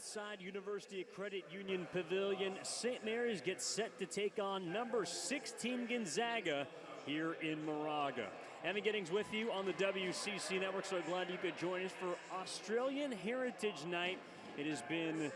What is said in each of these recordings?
inside University of Credit Union Pavilion. St. Mary's gets set to take on number 16 Gonzaga here in Moraga. Evan Giddings with you on the WCC Network. So glad you could join us for Australian Heritage Night. It has been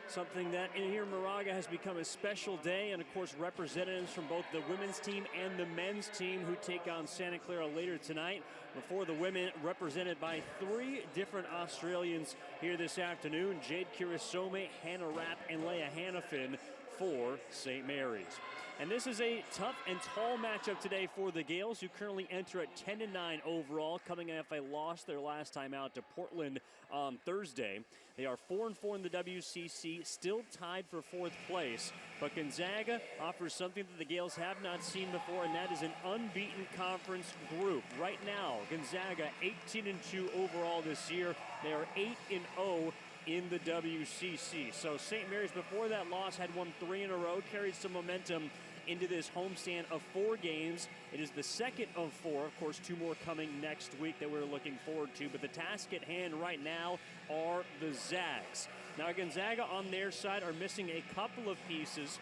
something that in here in Moraga has become a special day, and of course representatives from both the women's team and the men's team who take on Santa Clara later tonight. Before the women, represented by three different Australians here this afternoon: Jade Kirisome, Hannah Rapp, and Leah Hannafin for St. Mary's. And this is a tough and tall matchup today for the Gales, who currently enter at 10-9 overall, coming off a loss their last time out to Portland on Thursday. They are 4-4 in the WCC, still tied for fourth place. But Gonzaga offers something that the Gales have not seen before, and that is an unbeaten conference group. Right now, Gonzaga 18-2 overall this year. They are 8-0 in the WCC. So St. Mary's, before that loss, had won 3 in a row, carried some momentum into this homestand of 4 games. It is the second of 4. Of course, 2 more coming next week that we're looking forward to. But the task at hand right now are the Zags. Now, Gonzaga on their side are missing a couple of pieces,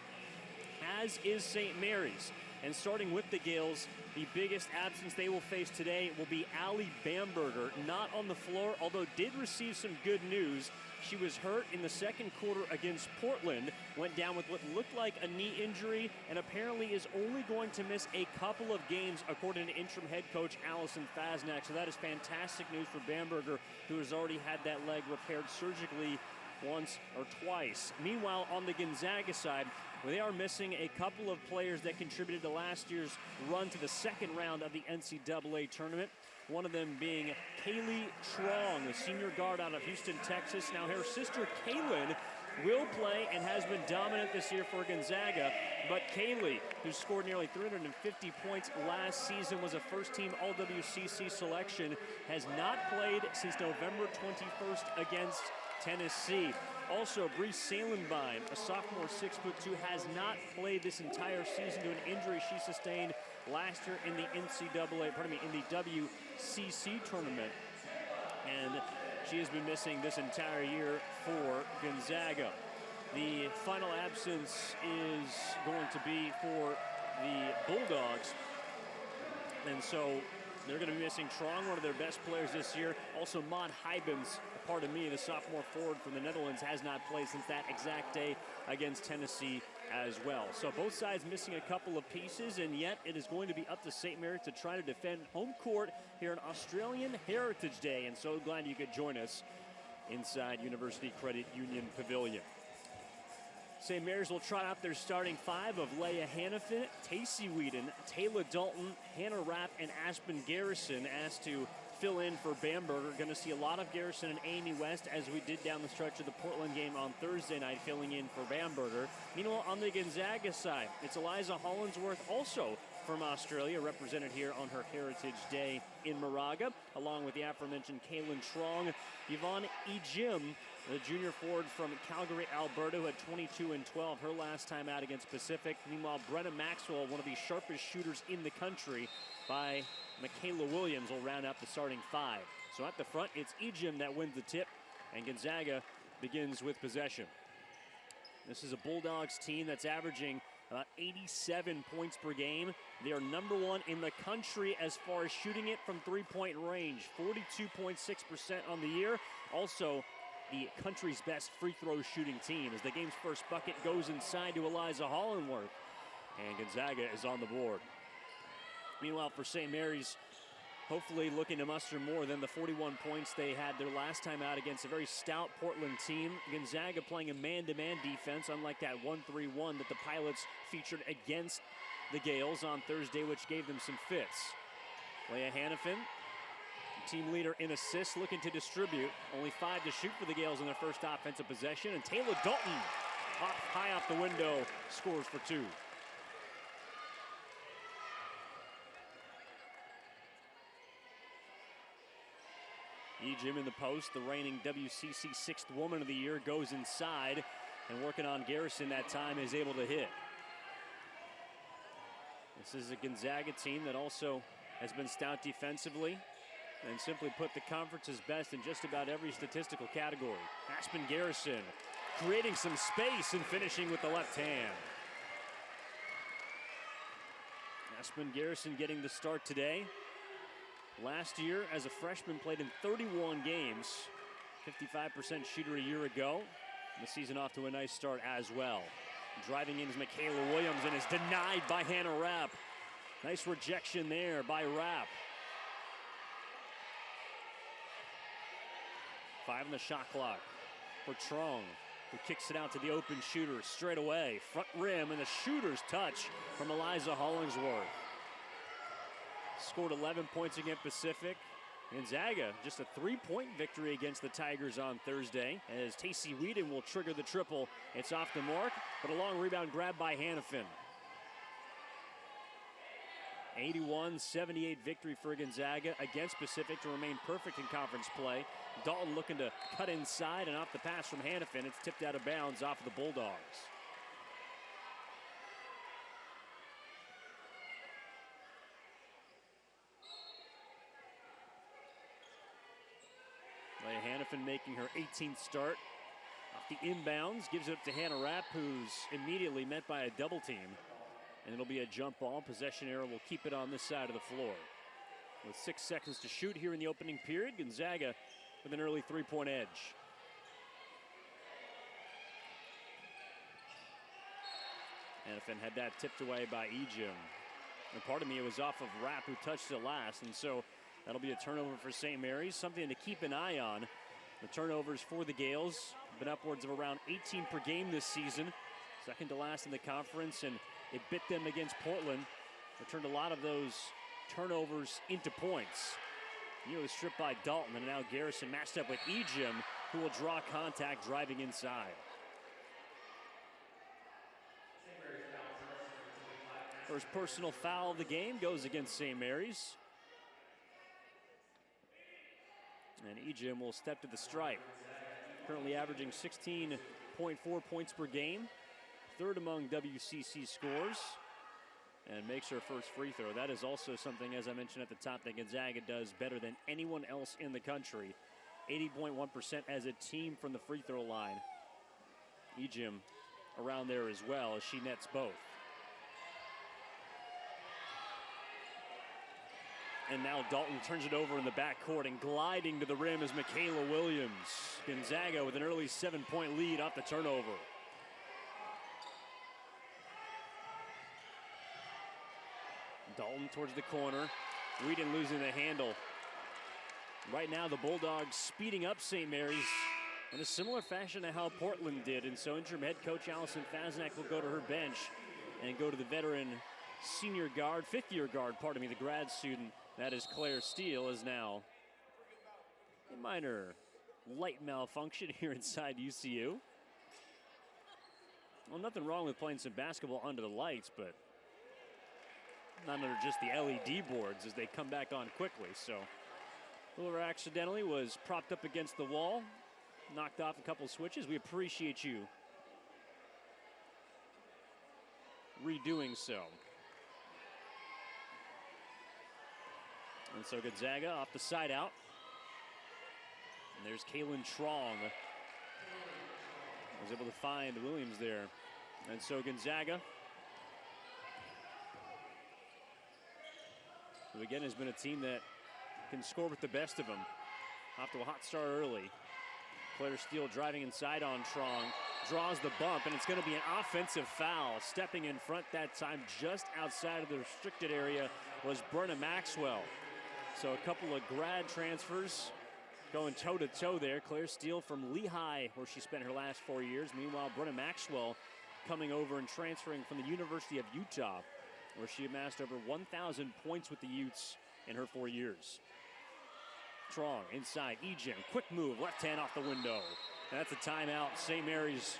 as is St. Mary's. And starting with the Gales, the biggest absence they will face today will be Allie Bamberger, not on the floor, although did receive some good news. She was hurt in the second quarter against Portland, went down with what looked like a knee injury, and apparently is only going to miss a couple of games, according to interim head coach Allison Fasnack. So that is fantastic news for Bamberger, who has already had that leg repaired surgically once or twice. Meanwhile, on the Gonzaga side, where they are missing a couple of players that contributed to last year's run to the second round of the NCAA tournament. One of them being Kaylee Trong, the senior guard out of Houston, Texas. Now her sister Kaylin will play and has been dominant this year for Gonzaga. But Kaylee, who scored nearly 350 points last season, was a first-team All-WCC selection, has not played since November 21st against Tennessee. Also, Bree Salenbein, a sophomore, 6'2", has not played this entire season due to an injury she sustained last year in the in the WCC tournament. And she has been missing this entire year for Gonzaga. The final absence is going to be for the Bulldogs. And so they're going to be missing Trong, one of their best players this year. Also, Maud Hybens, the sophomore forward from the Netherlands, has not played since that exact day against Tennessee as well. So both sides missing a couple of pieces, and yet it is going to be up to St. Mary's to try to defend home court here on Australian Heritage Day. And so glad you could join us inside University Credit Union Pavilion. St. Mary's will trot out their starting 5 of Leah Hannafin, Tacey Whedon, Taylor Dalton, Hannah Rapp, and Aspen Garrison asked to fill in for Bamberger. Going to see a lot of Garrison and Amy West, as we did down the stretch of the Portland game on Thursday night, filling in for Bamberger. Meanwhile, on the Gonzaga side, it's Eliza Hollinsworth, also from Australia, represented here on her Heritage Day in Moraga, along with the aforementioned Kaylin Trong. Yvonne E. Jim, the junior forward from Calgary, Alberta, who had 22 and 12 her last time out against Pacific. Meanwhile, Brenna Maxwell, one of the sharpest shooters in the country, by Michaela Williams, will round out the starting 5. So at the front, it's Ejim that wins the tip, and Gonzaga begins with possession. This is a Bulldogs team that's averaging about 87 points per game. They are number 1 in the country as far as shooting it from three-point range, 42.6% on the year. Also, the country's best free throw shooting team, as the game's first bucket goes inside to Eliza Hollinsworth, and Gonzaga is on the board. Meanwhile, for St. Mary's, hopefully looking to muster more than the 41 points they had their last time out against a very stout Portland team. Gonzaga playing a man-to-man defense, unlike that 1-3-1 that the Pilots featured against the Gales on Thursday, which gave them some fits. Leah Hannafin, team leader in assists, looking to distribute. Only 5 to shoot for the Gales in their first offensive possession. And Taylor Dalton, high off the window, scores for 2. Ejim in the post, the reigning WCC 6th Woman of the Year, goes inside, and working on Garrison that time is able to hit. This is a Gonzaga team that also has been stout defensively, and simply put, the conference's best in just about every statistical category. Aspen Garrison creating some space and finishing with the left hand. Aspen Garrison getting the start today. Last year, as a freshman, played in 31 games. 55% shooter a year ago. And the season off to a nice start as well. Driving in is Michaela Williams and is denied by Hannah Rapp. Nice rejection there by Rapp. 5 on the shot clock for Trong, who kicks it out to the open shooter straight away. Front rim and the shooter's touch from Eliza Hollingsworth. Scored 11 points against Pacific. Gonzaga, just a 3-point victory against the Tigers on Thursday, as Tacey Whedon will trigger the triple. It's off the mark, but a long rebound grab by Hannafin. 81-78 victory for Gonzaga against Pacific to remain perfect in conference play. Dalton looking to cut inside, and off the pass from Hannafin, it's tipped out of bounds off of the Bulldogs. Leia Hannafin making her 18th start. Off the inbounds, gives it up to Hannah Rapp, who's immediately met by a double team. And it'll be a jump ball. Possession arrow will keep it on this side of the floor. With 6 seconds to shoot here in the opening period, Gonzaga with an early 3-point edge. Hannafin had that tipped away by Ejim. And pardon me, it was off of Rapp, who touched it last. And so that'll be a turnover for St. Mary's, something to keep an eye on. The turnovers for the Gales have been upwards of around 18 per game this season. Second to last in the conference, and it bit them against Portland. They turned a lot of those turnovers into points. Nearly stripped by Dalton, and now Garrison matched up with Ejim, who will draw contact driving inside. First personal foul of the game goes against St. Mary's. And Ejim will step to the stripe. Currently averaging 16.4 points per game. Third among WCC scores. And makes her first free throw. That is also something, as I mentioned at the top, that Gonzaga does better than anyone else in the country. 80.1% as a team from the free throw line. Ejim around there as well, as she nets both. And now Dalton turns it over in the backcourt, and gliding to the rim is Michaela Williams. Gonzaga with an early 7-point lead off the turnover. Dalton towards the corner. Whedon losing the handle. Right now the Bulldogs speeding up St. Mary's in a similar fashion to how Portland did. And so interim head coach Allison Fasnack will go to her bench and go to the veteran senior guard, 5th-year guard, pardon me, the grad student. That is Claire Steele, is now a minor light malfunction here inside UCU. Well, nothing wrong with playing some basketball under the lights, but not under just the LED boards as they come back on quickly. So whoever accidentally was propped up against the wall, knocked off a couple switches. We appreciate you redoing so. And so Gonzaga off the side out. And there's Kaylin Trong. Was able to find Williams there. And so Gonzaga, who again has been a team that can score with the best of them. Off to a hot start early. Claire Steele driving inside on Trong. Draws the bump, and it's going to be an offensive foul. Stepping in front that time just outside of the restricted area was Brenna Maxwell. So a couple of grad transfers going toe-to-toe there. Claire Steele from Lehigh, where she spent her last 4 years. Meanwhile, Brenna Maxwell coming over and transferring from the University of Utah, where she amassed over 1,000 points with the Utes in her 4 years. Trong inside, Ejim, quick move, left hand off the window. That's a timeout. St. Mary's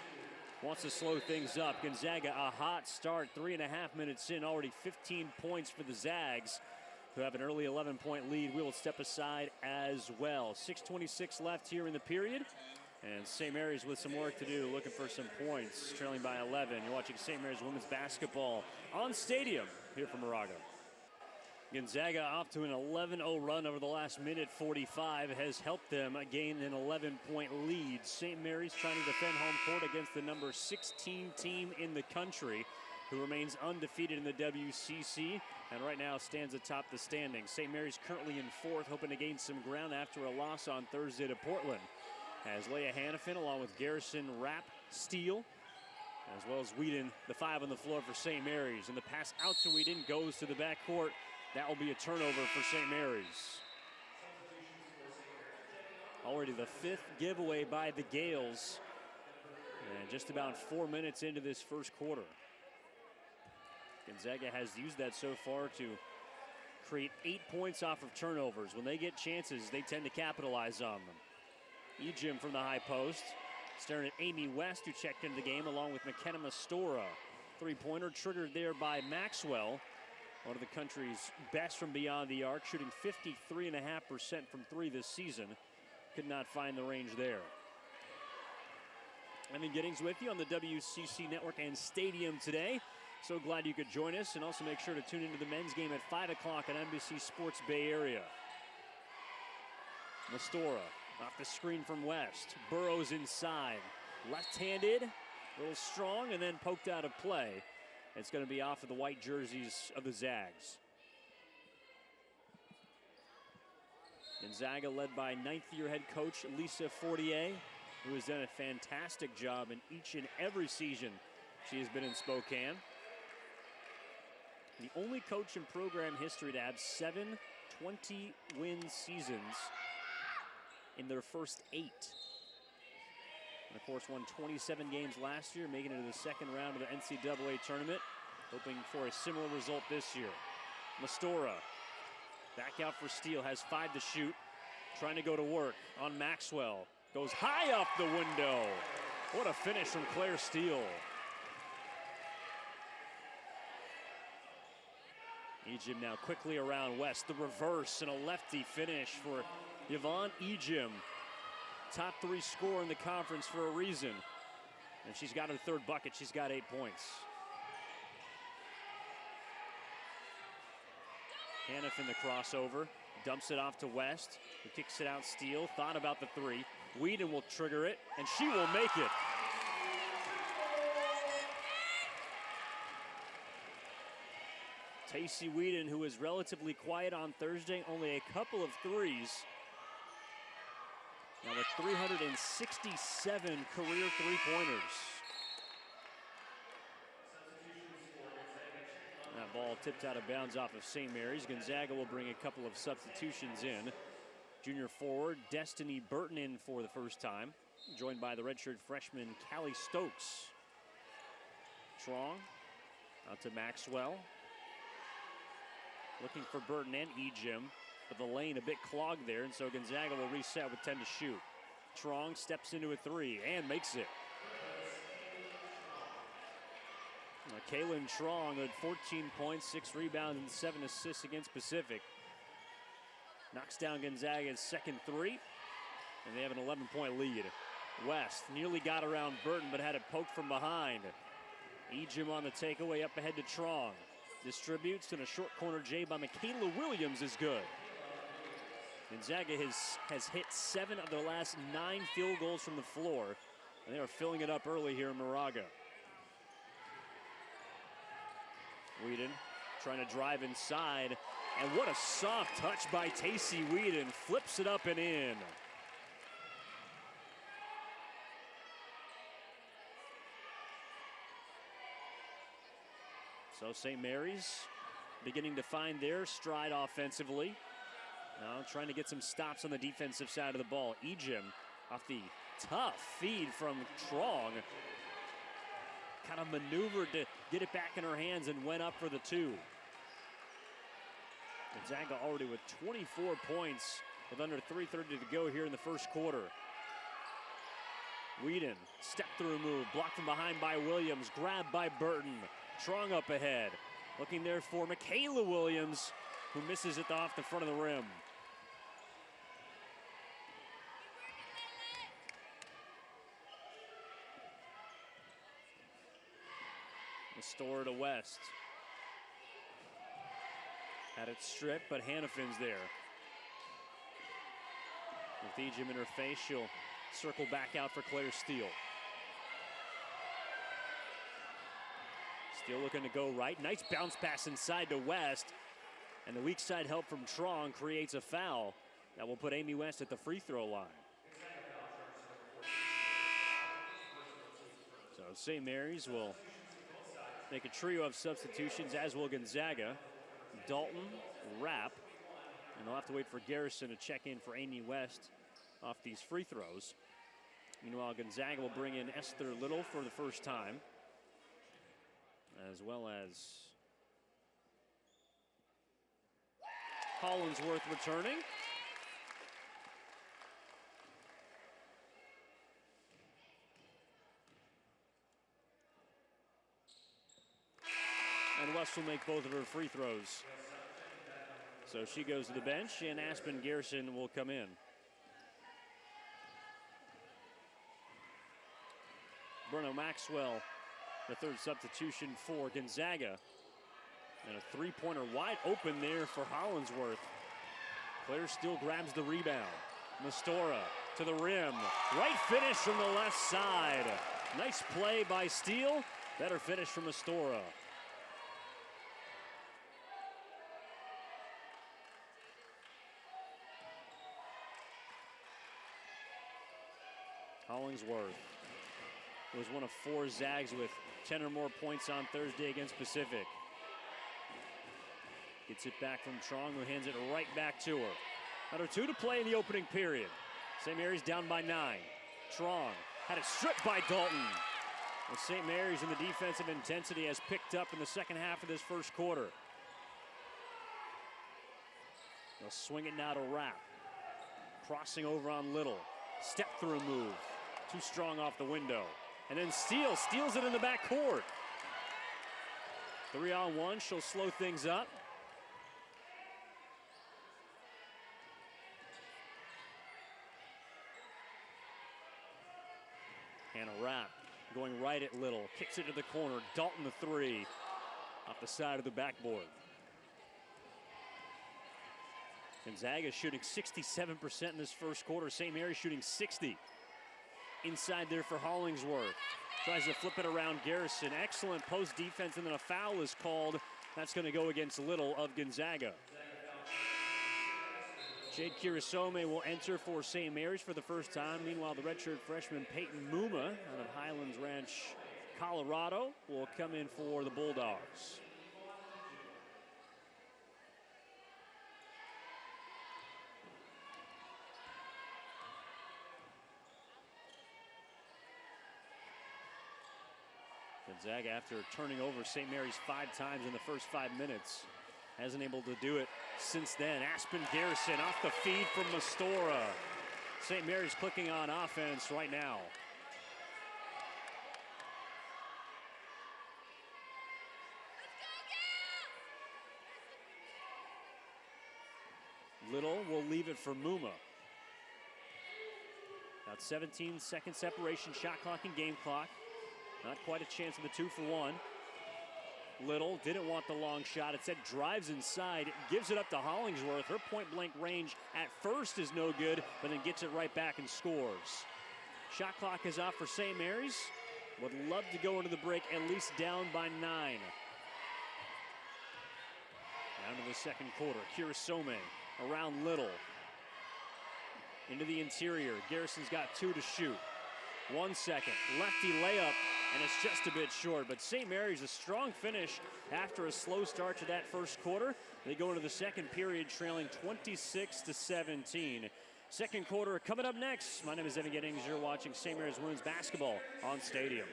wants to slow things up. Gonzaga, a hot start, 3.5 minutes in, already 15 points for the Zags, who have an early 11-point lead. We will step aside as well. 6:26 left here in the period. And St. Mary's with some work to do, looking for some points, trailing by 11. You're watching St. Mary's women's basketball on Stadium here from Moraga. Gonzaga off to an 11-0 run over the last minute 45 has helped them gain an 11-point lead. St. Mary's trying to defend home court against the number 16 team in the country, who remains undefeated in the WCC and right now stands atop the standings. St. Mary's currently in fourth, hoping to gain some ground after a loss on Thursday to Portland. As Leah Hannafin along with Garrison Rapp steal, as well as Whedon, the 5 on the floor for St. Mary's. And the pass out to Whedon goes to the backcourt. That will be a turnover for St. Mary's. Already the 5th giveaway by the Gales. And just about 4 minutes into this first quarter. Gonzaga has used that so far to create 8 points off of turnovers. When they get chances, they tend to capitalize on them. Ejim from the high post. Staring at Amy West, who checked into the game, along with McKenna Mastora. Three-pointer triggered there by Maxwell, one of the country's best from beyond the arc, shooting 53.5% from 3 this season. Could not find the range there. Evan Giddings with you on the WCC Network and Stadium today. So glad you could join us, and also make sure to tune into the men's game at 5 o'clock on NBC Sports Bay Area. Mastora off the screen from West. Burrows inside. Left-handed, a little strong, and then poked out of play. It's going to be off of the white jerseys of the Zags. Gonzaga led by 9th-year head coach Lisa Fortier, who has done a fantastic job in each and every season she has been in Spokane. The only coach in program history to have 7 20-win seasons in their first 8. And of course won 27 games last year, making it to the second round of the NCAA tournament, hoping for a similar result this year. Mastora back out for Steele, has 5 to shoot, trying to go to work on Maxwell. Goes high off the window. What a finish from Claire Steele. Ejim now quickly around West. The reverse and a lefty finish for Yvonne Ejim. Top 3 scorer in the conference for a reason. And she's got her 3rd bucket. She's got 8 points. Hannafin the crossover. Dumps it off to West, who kicks it out. Steele thought about the 3. Whedon will trigger it, and she will make it. Tacey Whedon, who was relatively quiet on Thursday, only a couple of threes. Now with 367 career three-pointers. That ball tipped out of bounds off of St. Mary's. Gonzaga will bring a couple of substitutions in. Junior forward Destiny Burton in for the first time, joined by the redshirt freshman Callie Stokes. Trong out to Maxwell. Looking for Burton and Ejim, but the lane a bit clogged there, and so Gonzaga will reset with 10 to shoot. Trong steps into a 3 and makes it. Kaylin Trong had 14 points, 6 rebounds, and 7 assists against Pacific. Knocks down Gonzaga's second 3, and they have an 11-point lead. West nearly got around Burton, but had it poked from behind. Ejim on the takeaway, up ahead to Trong. Distributes, and a short corner J by Michaela Williams is good. Gonzaga has hit 7 of their last 9 field goals from the floor, and they are filling it up early here in Moraga. Whedon trying to drive inside, and what a soft touch by Tacey Whedon. Flips it up and in. So St. Mary's beginning to find their stride offensively. Now trying to get some stops on the defensive side of the ball. Ejim off the tough feed from Trong. Kind of maneuvered to get it back in her hands and went up for the 2. Gonzaga already with 24 points with under 3:30 to go here in the first quarter. Whedon, step through move, blocked from behind by Williams, grabbed by Burton. Trong up ahead, looking there for Michaela Williams, who misses it off the front of the rim. Mastora to West. Had it stripped, but Hannafin's there. With Ejim in her face, she'll circle back out for Claire Steele. Steele looking to go right. Nice bounce pass inside to West. And the weak side help from Trong creates a foul that will put Amy West at the free throw line. So St. Mary's will make a trio of substitutions, as will Gonzaga. Dalton, Rapp, and they'll have to wait for Garrison to check in for Amy West off these free throws. Meanwhile, Gonzaga will bring in Esther Little for the first time, as well as Hollingsworth returning. And West will make both of her free throws. So she goes to the bench, and Aspen Garrison will come in. Bruno Maxwell, the third substitution for Gonzaga. And a three-pointer wide open there for Hollingsworth. Claire Steele grabs the rebound. Mastora to the rim. Right finish from the left side. Nice play by Steele. Better finish from Mastora. Hollingsworth was one of 4 Zags with 10 or more points on Thursday against Pacific. Gets it back from Trong, who hands it right back to her. Under 2 to play in the opening period. St. Mary's down by 9. Trong had it stripped by Dalton. And St. Mary's in the defensive intensity has picked up in the second half of this first quarter. They'll swing it now to Rapp. Crossing over on Little. Step through move. Too strong off the window. And then Steele steals it in the backcourt. 3-on-1, she'll slow things up. Hannah Rapp going right at Little. Kicks it to the corner. Dalton the 3 off the side of the backboard. Gonzaga shooting 67% in this first quarter. St. Mary's shooting 60%. Inside there for Hollingsworth. Tries to flip it around Garrison. Excellent post defense, and then a foul is called. That's going to go against Little of Gonzaga. Jade Kirisome will enter for St. Mary's for the first time. Meanwhile, the redshirt freshman Peyton Muma out of Highlands Ranch, Colorado, will come in for the Bulldogs. Gonzaga, after turning over St. Mary's 5 times in the first 5 minutes, hasn't able to do it since then. Aspen Garrison off the feed from Mastora. St. Mary's clicking on offense right now. Little will leave it for Muma. About 17-second separation, shot clock and game clock. Not quite a chance of the 2-for-1. Little didn't want the long shot. Instead drives inside, gives it up to Hollingsworth. Her point-blank range at first is no good, but then gets it right back and scores. Shot clock is off for St. Mary's. Would love to go into the break at least down by 9. Down to the second quarter. Kirisome around Little. Into the interior. Garrison's got 2 to shoot. 1 second. Lefty layup, and it's just a bit short. But St. Mary's a strong finish after a slow start to that first quarter. They go into the second period trailing 26-17. Second quarter coming up next. My name is Evan Giddings. You're watching St. Mary's women's basketball on Stadium.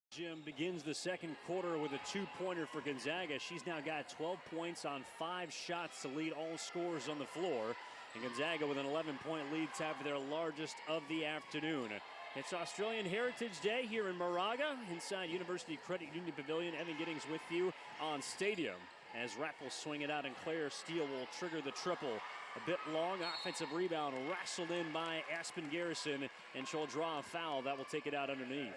Jim begins the second quarter with a 2-pointer for Gonzaga. She's now got 12 points on 5 shots to lead all scorers on the floor. And Gonzaga with an 11-point lead, tied for their largest of the afternoon. It's Australian Heritage Day here in Moraga, inside University Credit Union Pavilion. Evan Giddings with you on Stadium, as Rapp will swing it out and Claire Steele will trigger the triple. A bit long, offensive rebound wrestled in by Aspen Garrison, and she'll draw a foul that will take it out underneath.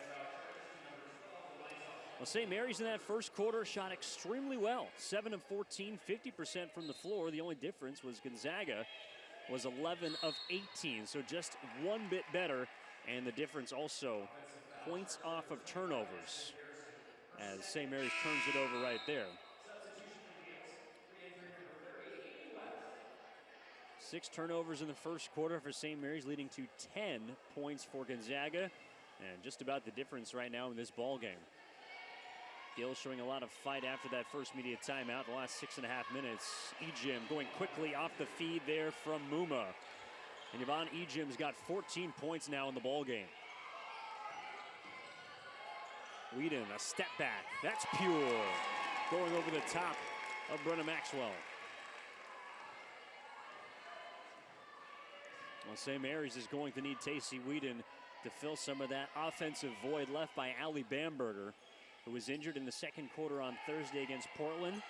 Well, St. Mary's in that first quarter shot extremely well. 7 of 14, 50% from the floor. The only difference was Gonzaga was 11 of 18, so just one bit better. And the difference also points off of turnovers, as St. Mary's turns it over right there. 6 turnovers in the first quarter for St. Mary's, leading to 10 points for Gonzaga, and just about the difference right now in this ball game. Gill showing a lot of fight after that first media timeout. The last 6.5 minutes. Ejim going quickly off the feed there from Muma. And Yvonne Ejim's got 14 points now in the ball game. Whedon, a step back. That's pure. Going over the top of Brenna Maxwell. Well, St. Mary's is going to need Tacey Whedon to fill some of that offensive void left by Allie Bamberger, who was injured in the second quarter on Thursday against Portland.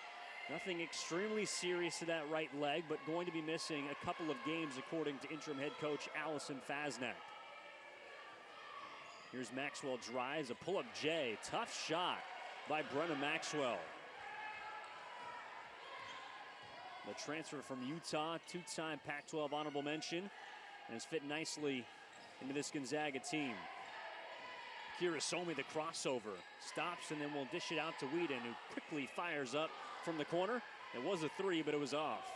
Nothing extremely serious to that right leg, but going to be missing a couple of games according to interim head coach Allison Fasnacht. Here's Maxwell drives, a pull-up J. Tough shot by Brenna Maxwell. The transfer from Utah, 2-time Pac-12 honorable mention, and has fit nicely into this Gonzaga team. Kirasomi, the crossover, stops and then will dish it out to Whedon, who quickly fires up from the corner. It was a 3, but it was off.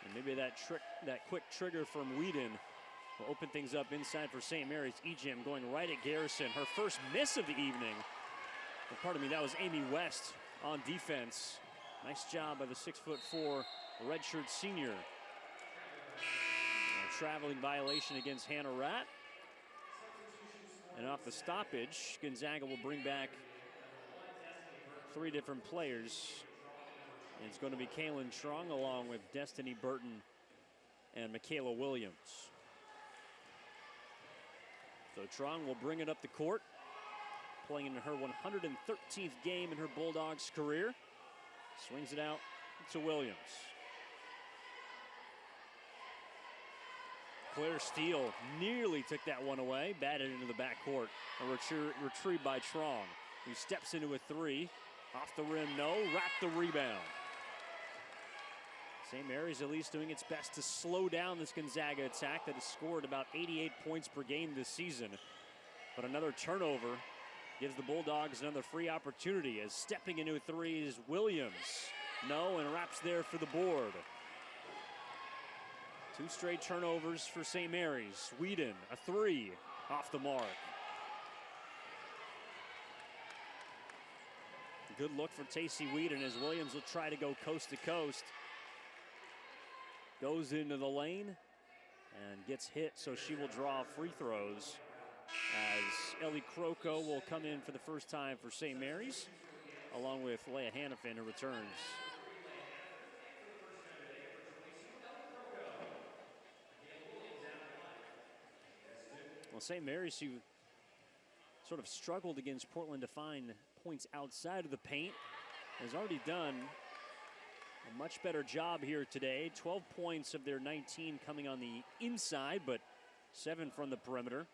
And maybe that quick trigger from Whedon will open things up inside for St. Mary's. Ejim going right at Garrison. Her first miss of the evening. Well, pardon me, that was Amy West on defense. Nice job by the 6'4" redshirt senior. A traveling violation against Hannah Ratt. And off the stoppage, Gonzaga will bring back 3 different players. And it's going to be Kaylin Trong along with Destiny Burton and Michaela Williams. So Trong will bring it up the court, playing in her 113th game in her Bulldogs career. Swings it out to Williams. Claire Steele nearly took that one away, batted into the backcourt. A retrieve by Trong, who steps into a 3. Off the rim, no, wrapped the rebound. St. Mary's at least doing its best to slow down this Gonzaga attack that has scored about 88 points per game this season. But another turnover gives the Bulldogs another free opportunity, as stepping into a 3 is Williams. No, and wraps there for the board. 2 straight turnovers for St. Mary's. Whedon, a 3, off the mark. Good look for Tacey Whedon as Williams will try to go coast to coast. Goes into the lane and gets hit, so she will draw free throws, as Ellie Croco will come in for the first time for St. Mary's, along with Leah Hannafin, who returns. Well, St. Mary's, who sort of struggled against Portland to find points outside of the paint, has already done a much better job here today. 12 points of their 19 coming on the inside, but 7 from the perimeter,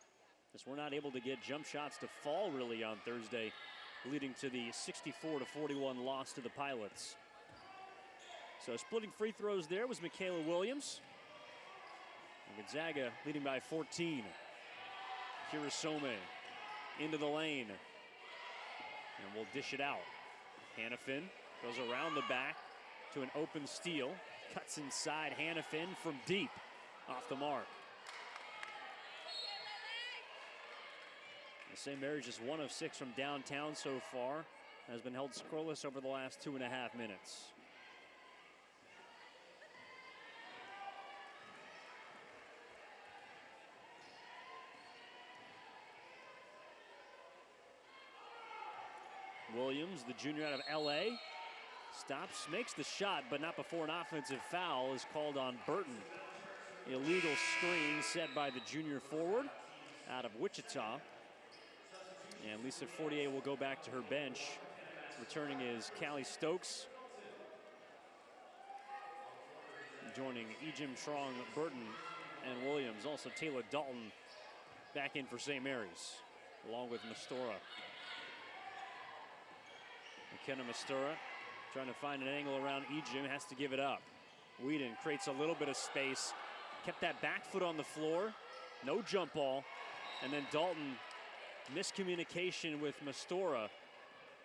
as we're not able to get jump shots to fall really on Thursday, leading to the 64-41 loss to the Pilots. So splitting free throws there was Michaela Williams. And Gonzaga leading by 14. Kirasome into the lane, and will dish it out. Hannafin goes around the back to an open steal. Cuts inside, Hannafin from deep, off the mark. St. Mary's just 1 of 6 from downtown so far. Has been held scoreless over the last 2.5 minutes. Williams, the junior out of LA, stops, makes the shot, but not before an offensive foul is called on Burton. Illegal screen set by the junior forward out of Wichita. And Lisa Fortier will go back to her bench. Returning is Callie Stokes. Joining Ejim, Trong, Burton, and Williams. Also Taylor Dalton back in for St. Mary's, along with Mastora. McKenna Mastura trying to find an angle around Ejim, has to give it up. Whedon creates a little bit of space, kept that back foot on the floor, no jump ball, and then Dalton, miscommunication with Mastora,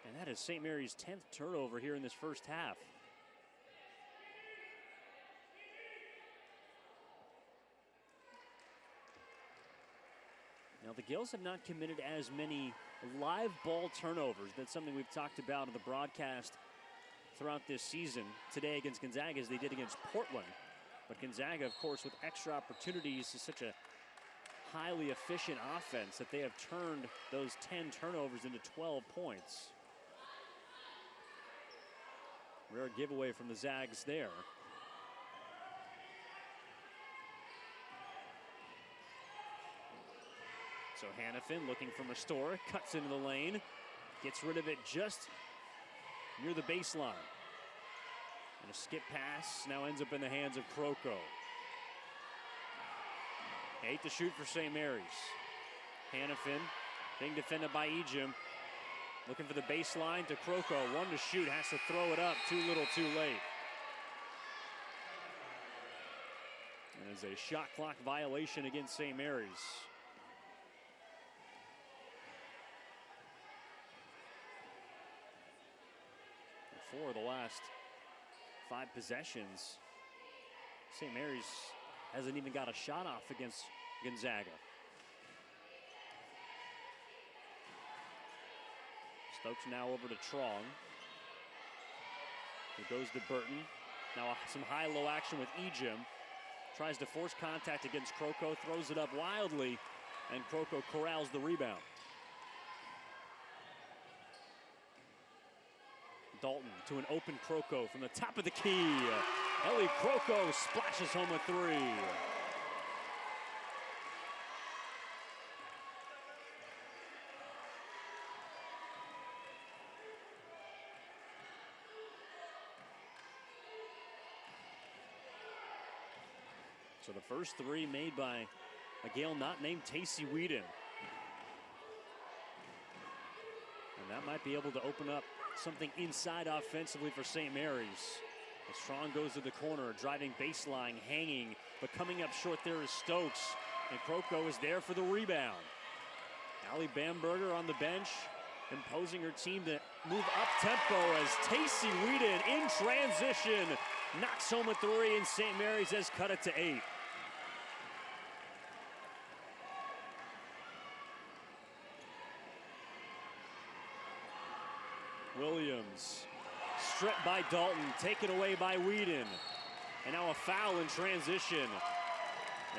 and that is St. Mary's 10th turnover here in this first half. Now, the Gales have not committed as many live ball turnovers. That's something we've talked about in the broadcast throughout this season. Today against Gonzaga, as they did against Portland. But Gonzaga, of course, with extra opportunities, is such a highly efficient offense that they have turned those 10 turnovers into 12 points. Rare giveaway from the Zags there. So Hannafin looking for Mastora, cuts into the lane, gets rid of it just near the baseline. And a skip pass now ends up in the hands of Kroko. 8 to shoot for St. Mary's. Hannafin being defended by Ejim. Looking for the baseline to Kroko. 1 to shoot, has to throw it up. Too little, too late. And there's a shot clock violation against St. Mary's. 4 of the last 5 possessions, St. Mary's hasn't even got a shot off against Gonzaga. Stokes now over to Trong. It goes to Burton. Now some high-low action with Ejim. Tries to force contact against Kroko, throws it up wildly, and Kroko corrals the rebound. Dalton to an open Kroko from the top of the key. Ellie Kroko splashes home a 3. So the first 3 made by a Gale not named Tacey Whedon. And that might be able to open up something inside offensively for St. Mary's. As Strong goes to the corner, driving baseline, hanging, but coming up short there is Stokes. And Kroko is there for the rebound. Allie Bamberger on the bench, imposing her team to move up tempo as Tacey Whedon in transition knocks home a 3, and St. Mary's has cut it to 8. Williams, stripped by Dalton, taken away by Whedon. And now a foul in transition.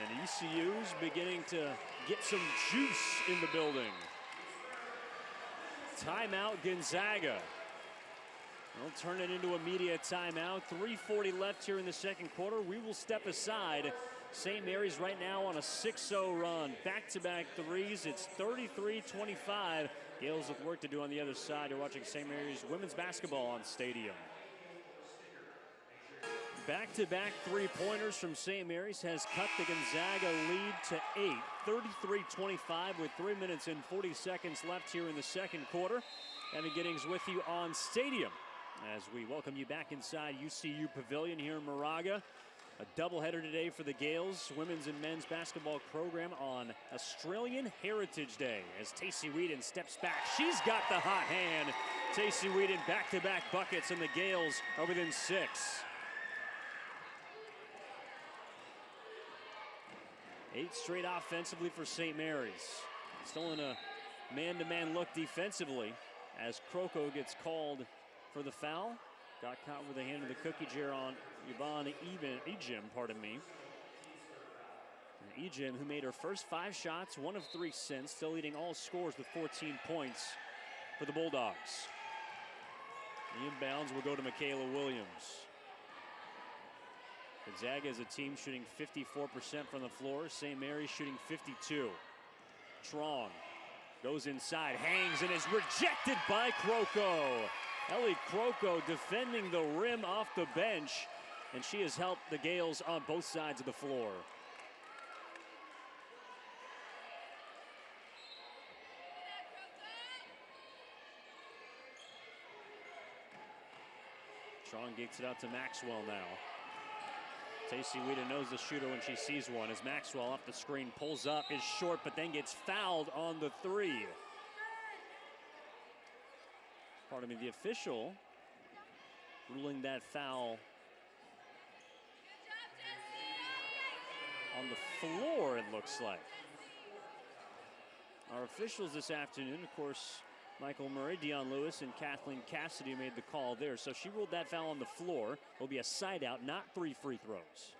And ECU's beginning to get some juice in the building. Timeout Gonzaga. They'll turn it into a media timeout. 3:40 left here in the second quarter. We will step aside. St. Mary's right now on a 6-0 run. Back-to-back threes. It's 33-25. Gales with work to do on the other side. You're watching St. Mary's women's basketball on Stadium. Back-to-back three-pointers from St. Mary's has cut the Gonzaga lead to 8. 33-25 with 3 minutes and 40 seconds left here in the second quarter. Evan Giddings with you on Stadium as we welcome you back inside UCU Pavilion here in Moraga. A doubleheader today for the Gales women's and men's basketball program on Australian Heritage Day as Tacey Whedon steps back. She's got the hot hand. Tacey Whedon back-to-back buckets, and the Gales are within 6. 8 straight offensively for St. Mary's. Still in a man-to-man look defensively as Kroko gets called for the foul. Got caught with a hand of the cookie jar on Yvonne Ejim, pardon me. And Ejim, who made her first 5 shots, 1 of 3 since, still leading all scores with 14 points for the Bulldogs. The inbounds will go to Michaela Williams. Gonzaga is a team shooting 54% from the floor. St. Mary's shooting 52. Trong goes inside, hangs, and is rejected by Kroko. Ellie Kroko defending the rim off the bench, and she has helped the Gales on both sides of the floor. Strong gets it out to Maxwell now. Tacey Whedon knows the shooter when she sees one as Maxwell off the screen pulls up, is short, but then gets fouled on the three. Pardon me, the official ruling that foul on the floor, it looks like. Our officials this afternoon, of course, Michael Murray, Dion Lewis, and Kathleen Cassidy made the call there. So she ruled that foul on the floor. It'll be a side out, not 3 free throws.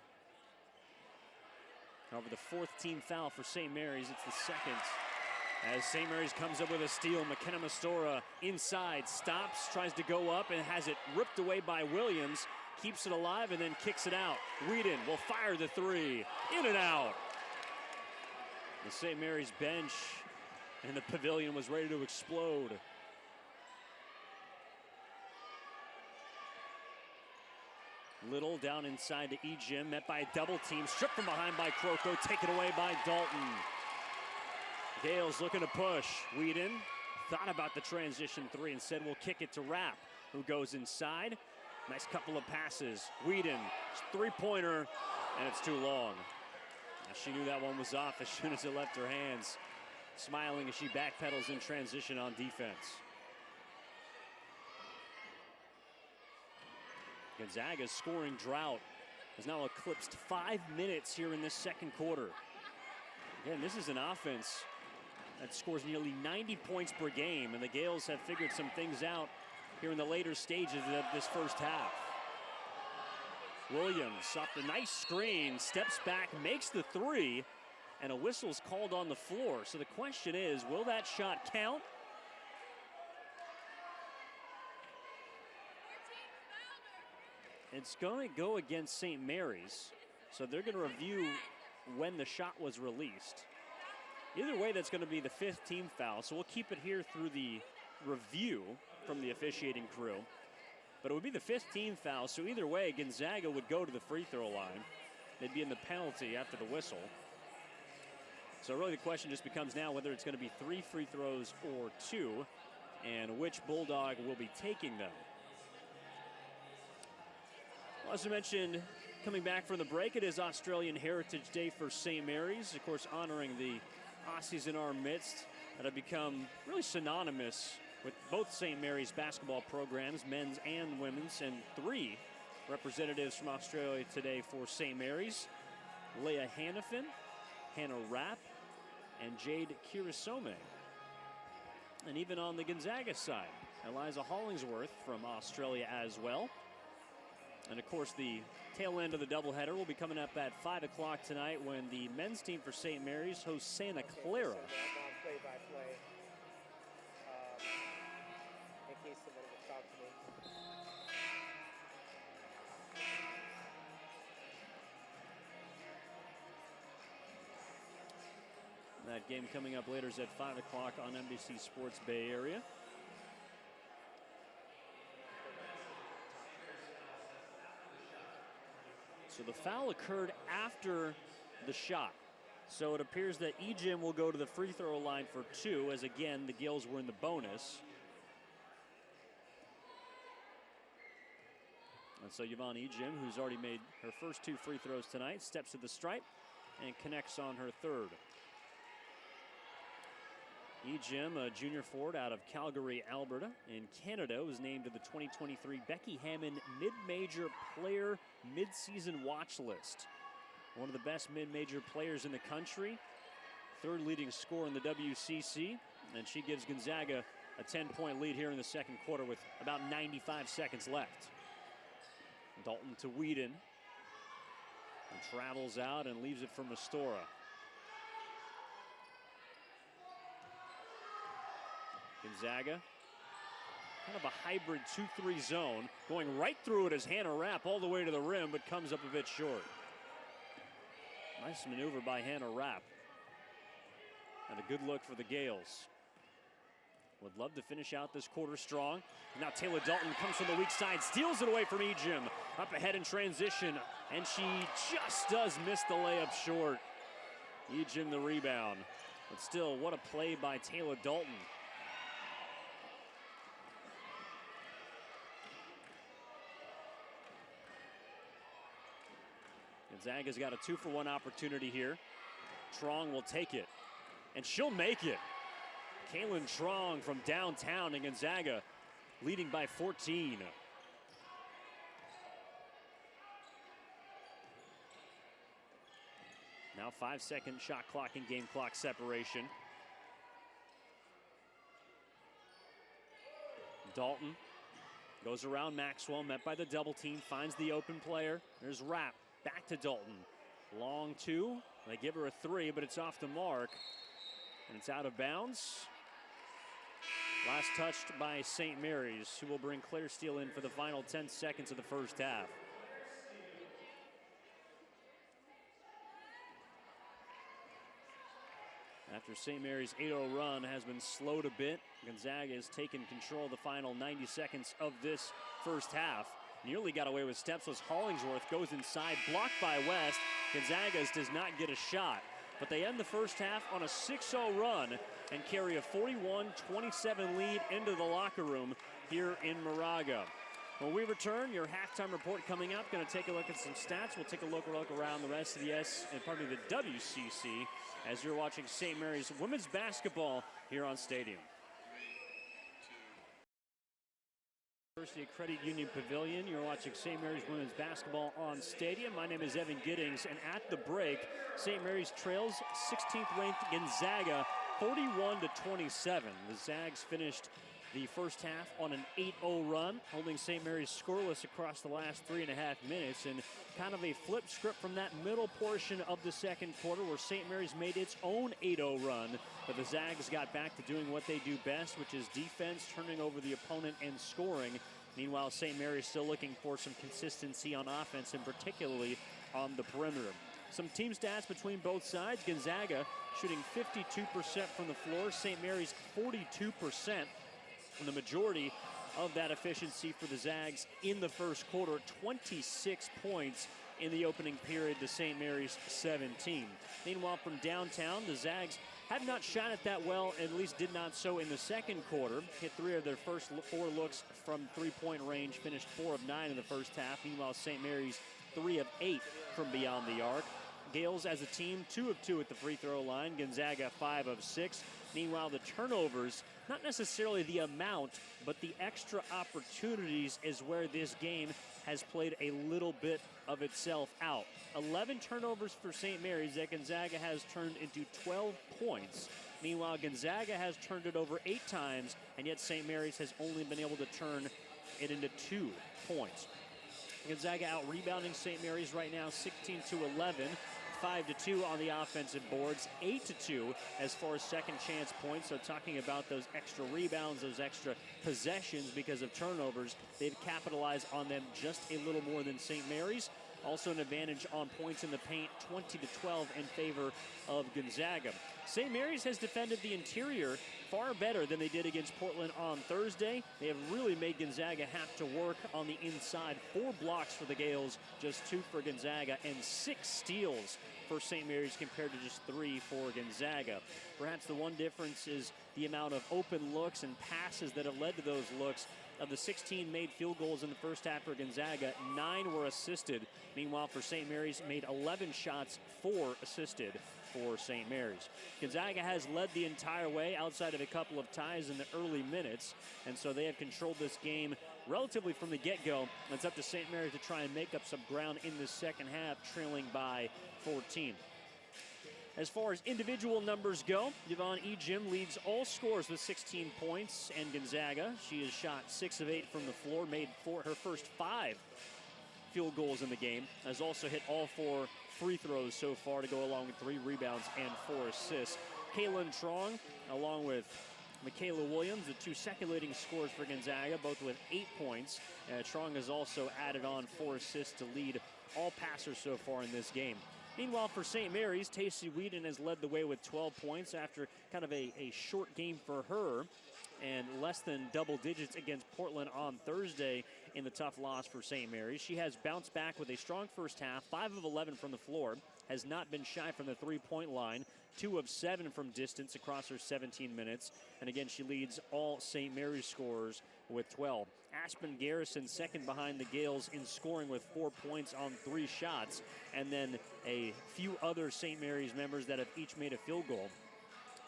However, the 4th team foul for St. Mary's. It's the 2nd. As St. Mary's comes up with a steal, McKenna Mastora inside, stops, tries to go up, and has it ripped away by Williams. Keeps it alive and then kicks it out. Whedon will fire the 3. In and out. The St. Mary's bench and the pavilion was ready to explode. Little down inside to Ejim, met by a double team, stripped from behind by Kroko, taken away by Dalton. Gales looking to push. Whedon thought about the transition 3 and said, we'll kick it to Rapp, who goes inside. Nice couple of passes. Whedon, 3-pointer, and it's too long. She knew that one was off as soon as it left her hands. Smiling as she backpedals in transition on defense. Gonzaga's scoring drought has now eclipsed 5 minutes here in this second quarter. Again, this is an offense that scores nearly 90 points per game, and the Gales have figured some things out here in the later stages of this first half. Williams off the nice screen, steps back, makes the 3, and a whistle's called on the floor. So the question is, will that shot count? It's going to go against St. Mary's, so they're going to review when the shot was released. Either way, that's going to be the 5th team foul, so we'll keep it here through the review from the officiating crew. But it would be the 5th team foul, so either way, Gonzaga would go to the free throw line. They'd be in the penalty after the whistle. So really the question just becomes now whether it's going to be 3 free throws or 2, and which Bulldog will be taking them. Well, as I mentioned, coming back from the break, it is Australian Heritage Day for St. Mary's. Of course, honoring the Aussies in our midst that have become really synonymous with both St. Mary's basketball programs, men's and women's, and 3 representatives from Australia today for St. Mary's. Leah Hannafin, Hannah Rapp, and Jade Kirisome. And even on the Gonzaga side, Eliza Hollingsworth from Australia as well. And of course, the tail end of the doubleheader will be coming up at 5 o'clock tonight when the men's team for St. Mary's hosts Santa Clara. Play-by-play, in case someone will talk to me. That game coming up later is at 5 o'clock on NBC Sports Bay Area. So the foul occurred after the shot. So it appears that Ejim will go to the free throw line for 2, as again, the Gills were in the bonus. And so Yvonne Ejim, who's already made her first 2 free throws tonight, steps to the stripe and connects on her 3rd. Ejim, a junior forward out of Calgary, Alberta, in Canada, was named to the 2023 Becky Hammond Mid-Major Player Mid-Season Watch List. One of the best mid-major players in the country, 3rd leading scorer in the WCC, and she gives Gonzaga a 10-point lead here in the second quarter with about 95 seconds left. Dalton to Whedon, and travels out and leaves it for Mastora. Gonzaga, kind of a hybrid 2-3 zone, going right through it as Hannah Rapp all the way to the rim, but comes up a bit short. Nice maneuver by Hannah Rapp. And a good look for the Gales. Would love to finish out this quarter strong. Now Taylor Dalton comes from the weak side, steals it away from Ejim. Up ahead in transition, and she just does miss the layup short. Ejim the rebound. But still, what a play by Taylor Dalton. Gonzaga's got a 2-for-1 opportunity here. Trong will take it, and she'll make it. Kaylin Trong from downtown, and Gonzaga leading by 14. Now 5-second shot clock and game clock separation. Dalton goes around Maxwell, met by the double team, finds the open player. There's Rapp, back to Dalton. Long 2, they give her a 3, but it's off the mark, and it's out of bounds. Last touched by St. Mary's, who will bring Claire Steele in for the final 10 seconds of the first half. After St. Mary's 8-0 run has been slowed a bit, Gonzaga has taken control of the final 90 seconds of this first half. Nearly got away with steps was Hollingsworth, goes inside, blocked by West. Gonzaga's does not get a shot, but they end the first half on a 6-0 run and carry a 41-27 lead into the locker room here in Moraga. When we return, your halftime report coming up. Going to take a look at some stats. We'll take a look around the rest of the the WCC as you're watching St. Mary's women's basketball here on Stadium. University Credit Union Pavilion. You're watching St. Mary's women's basketball on Stadium. My name is Evan Giddings, and at the break, St. Mary's trails 16th ranked Gonzaga 41-27. The Zags finished the first half on an 8-0 run, holding St. Mary's scoreless across the last 3.5 minutes, and kind of a flip script from that middle portion of the second quarter where St. Mary's made its own 8-0 run, but the Zags got back to doing what they do best, which is defense, turning over the opponent, and scoring. Meanwhile, St. Mary's still looking for some consistency on offense, and particularly on the perimeter. Some team stats between both sides. Gonzaga shooting 52% from the floor, St. Mary's 42%. And the majority of that efficiency for the Zags in the first quarter, 26 points in the opening period to St. Mary's 17. Meanwhile, from downtown, the Zags have not shot it that well, at least did not so in the second quarter. Hit 3 of their first 4 looks from three-point range, finished 4 of 9 in the first half. Meanwhile, St. Mary's 3 of 8 from beyond the arc. Gales as a team, 2 of 2 at the free throw line. Gonzaga 5 of 6. Meanwhile, the turnovers, not necessarily the amount, but the extra opportunities is where this game has played a little bit of itself out. 11 turnovers for St. Mary's that Gonzaga has turned into 12 points. Meanwhile, Gonzaga has turned it over 8 times, and yet St. Mary's has only been able to turn it into 2 points. Gonzaga out rebounding St. Mary's right now, 16-11. 5-2 on the offensive boards, 8-2 as far as second chance points. So talking about those extra rebounds, those extra possessions because of turnovers, they've capitalized on them just a little more than St. Mary's. Also an advantage on points in the paint, 20-12 in favor of Gonzaga. St. Mary's has defended the interior far better than they did against Portland on Thursday. They have really made Gonzaga have to work on the inside. 4 blocks for the Gales, just 2 for Gonzaga, and 6 steals for St. Mary's compared to just 3 for Gonzaga. Perhaps the one difference is the amount of open looks and passes that have led to those looks. Of the 16 made field goals in the first half for Gonzaga, 9 were assisted. Meanwhile, for St. Mary's, made 11 shots, 4 assisted for St. Mary's. Gonzaga has led the entire way outside of a couple of ties in the early minutes, and so they have controlled this game relatively from the get-go. It's up to St. Mary's to try and make up some ground in the second half, trailing by 14. As far as individual numbers go, Yvonne Ejim leads all scores with 16 points, and Gonzaga, she has shot 6 of 8 from the floor, made her first 5 field goals in the game, has also hit all 4 free throws so far to go along with 3 rebounds and 4 assists. Kaylin Trong, along with Michaela Williams, the 2 second leading scorers for Gonzaga, both with 8 points. Trong has also added on 4 assists to lead all passers so far in this game. Meanwhile, for St. Mary's, Tacey Whedon has led the way with 12 points after kind of a short game for her and less than double digits against Portland on Thursday in the tough loss for St. Mary's. She has bounced back with a strong first half, 5 of 11 from the floor, has not been shy from the three-point line, 2 of 7 from distance across her 17 minutes. And again, she leads all St. Mary's scorers with 12. Aspen Garrison second behind the Gales in scoring with 4 points on 3 shots, and then a few other St. Mary's members that have each made a field goal.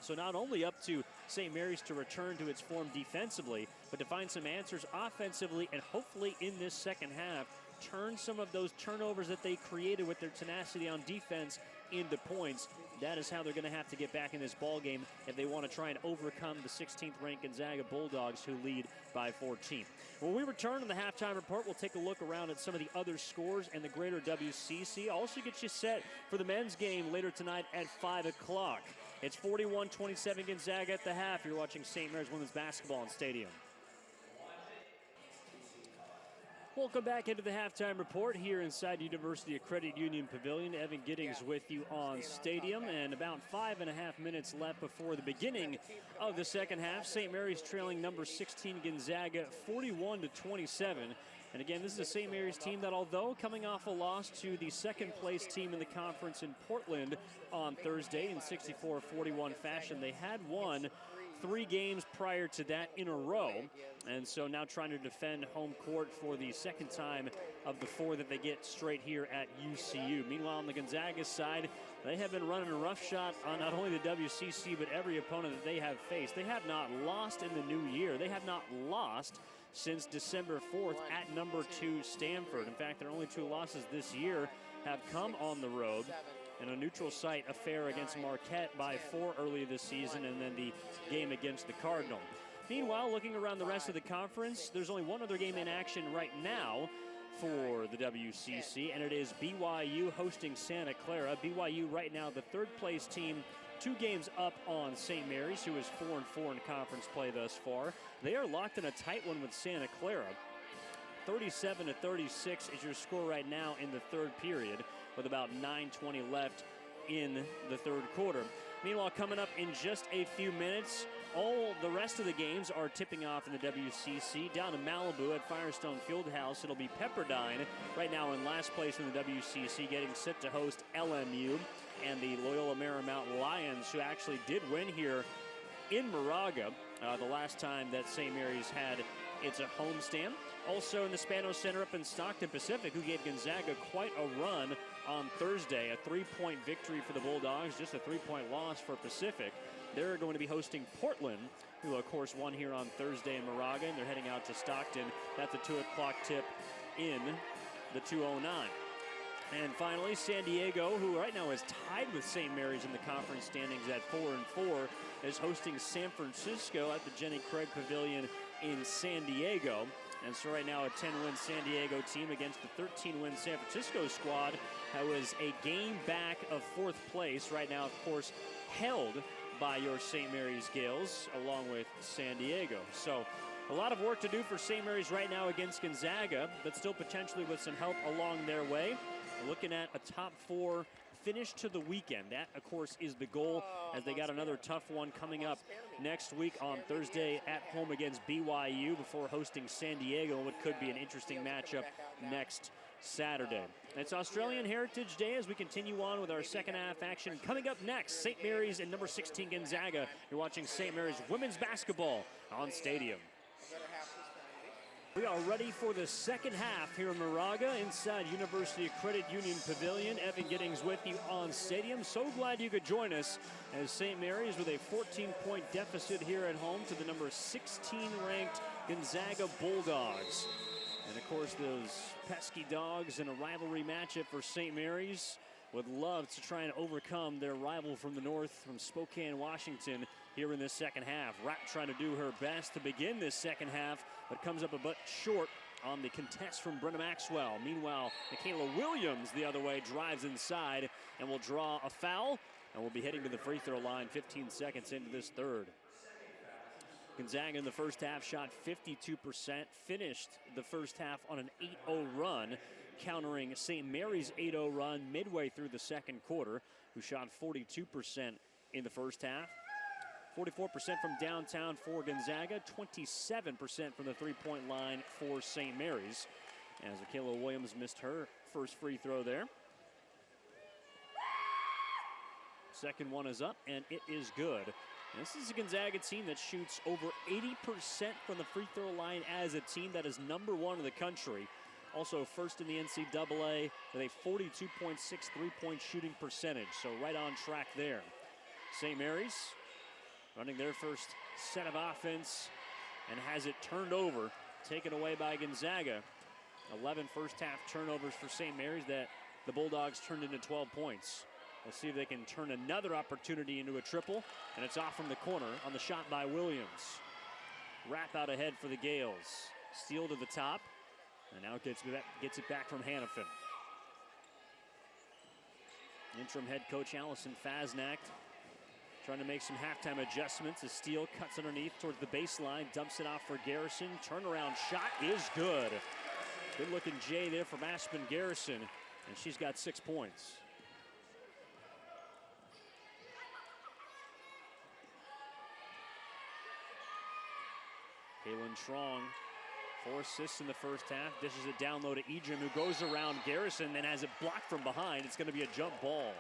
So not only up to St. Mary's to return to its form defensively, but to find some answers offensively, and hopefully in this second half, turn some of those turnovers that they created with their tenacity on defense into points. That is how they're going to have to get back in this ball game if they want to try and overcome the 16th ranked Gonzaga Bulldogs, who lead by 14. When we return on the halftime report, we'll take a look around at some of the other scores and the greater WCC. Also get you set for the men's game later tonight at 5 o'clock. It's 41-27 Gonzaga at the half. You're watching St. Mary's Women's Basketball in Stadium. Welcome back into the halftime report here inside University of Credit Union Pavilion. Evan Giddings with you on Stadium, and about 5.5 minutes left before the beginning of the second half. St. Mary's trailing number 16 Gonzaga 41-27. And again, this is a St. Mary's team that, although coming off a loss to the second place team in the conference in Portland on Thursday in 64-41 fashion, they had won 3 games prior to that in a row, and so now trying to defend home court for the second time of the 4 that they get straight here at UCU. Meanwhile, on the Gonzaga side, they have been running a roughshod on not only the WCC but every opponent that they have faced. They have not lost in the new year. They have not lost since December 4th at number 2 Stanford. In fact, their only 2 losses this year have come on the road in a neutral site affair against Marquette by 4 early this season, and then the game against the Cardinal. Meanwhile, looking around the rest of the conference, there's only one other game in action right now for the WCC, and it is BYU hosting Santa Clara. BYU right now the 3rd place team, 2 games up on St. Mary's, who is 4-4 in conference play thus far. They are locked in a tight one with Santa Clara. 37-36 is your score right now in the 3rd period, with about 9:20 left in the 3rd quarter. Meanwhile, coming up in just a few minutes, all the rest of the games are tipping off in the WCC. Down in Malibu at Firestone Fieldhouse, it'll be Pepperdine right now in last place in the WCC, getting set to host LMU, and the Loyola Marymount Lions, who actually did win here in Moraga the last time that St. Mary's had its a homestand. Also in the Spano Center up in Stockton Pacific, who gave Gonzaga quite a run on Thursday. A 3-point victory for the Bulldogs, just a 3-point loss for Pacific. They're going to be hosting Portland, who of course won here on Thursday in Moraga, and they're heading out to Stockton. That's a 2 o'clock tip in the 209. And finally, San Diego, who right now is tied with St. Mary's in the conference standings at 4-4, is hosting San Francisco at the Jenny Craig Pavilion in San Diego. And so right now a 10-win San Diego team against the 13-win San Francisco squad, who is a game back of 4th place. Right now, of course, held by your St. Mary's Gales, along with San Diego. So a lot of work to do for St. Mary's right now against Gonzaga, but still potentially with some help along their way. We're looking at a top 4 finish to the weekend. That, of course, is the goal, as they got another tough one coming up next week on Thursday at home against BYU before hosting San Diego, what could be an interesting matchup next Saturday. It's Australian Heritage Day as we continue on with our second half action. Coming up next, St. Mary's and number 16 Gonzaga. You're watching St. Mary's women's basketball on Stadium. We are ready for the second half here in Moraga inside University of Credit Union Pavilion. Evan Giddings with you on Stadium. So glad you could join us as St. Mary's with a 14-point deficit here at home to the number 16 ranked Gonzaga Bulldogs. And of course, those pesky dogs in a rivalry matchup for St. Mary's would love to try and overcome their rival from the north, from Spokane, Washington, here in this second half. Rapp trying to do her best to begin this second half, but comes up a bit short on the contest from Brenna Maxwell. Meanwhile, Michaela Williams the other way drives inside and will draw a foul, and will be heading to the free throw line 15 seconds into this 3rd. Gonzaga in the first half shot 52%, finished the first half on an 8-0 run, countering St. Mary's 8-0 run midway through the 2nd quarter, who shot 42% in the first half. 44% from downtown for Gonzaga, 27% from the 3-point line for St. Mary's, as Michaela Williams missed her first free throw there. Second one is up, and it is good. This is a Gonzaga team that shoots over 80% from the free throw line as a team. That is #1 in the country. Also first in the NCAA with a 42.6 three-point shooting percentage. So right on track there. St. Mary's running their first set of offense and has it turned over, taken away by Gonzaga. 11 first half turnovers for St. Mary's that the Bulldogs turned into 12 points. We'll see if they can turn another opportunity into a triple, and it's off from the corner on the shot by Williams. Wrap out ahead for the Gales. Steal to the top, and now gets it back from Hannafin. Interim head coach Allison Fasnacht trying to make some halftime adjustments as Steele cuts underneath towards the baseline, dumps it off for Garrison. Turnaround shot is good. Good looking J there from Aspen Garrison, and she's got 6 points. Kaylin Trong, 4 assists in the first half, dishes it down low to Ejim, who goes around Garrison, then has it blocked from behind. It's going to be a jump ball.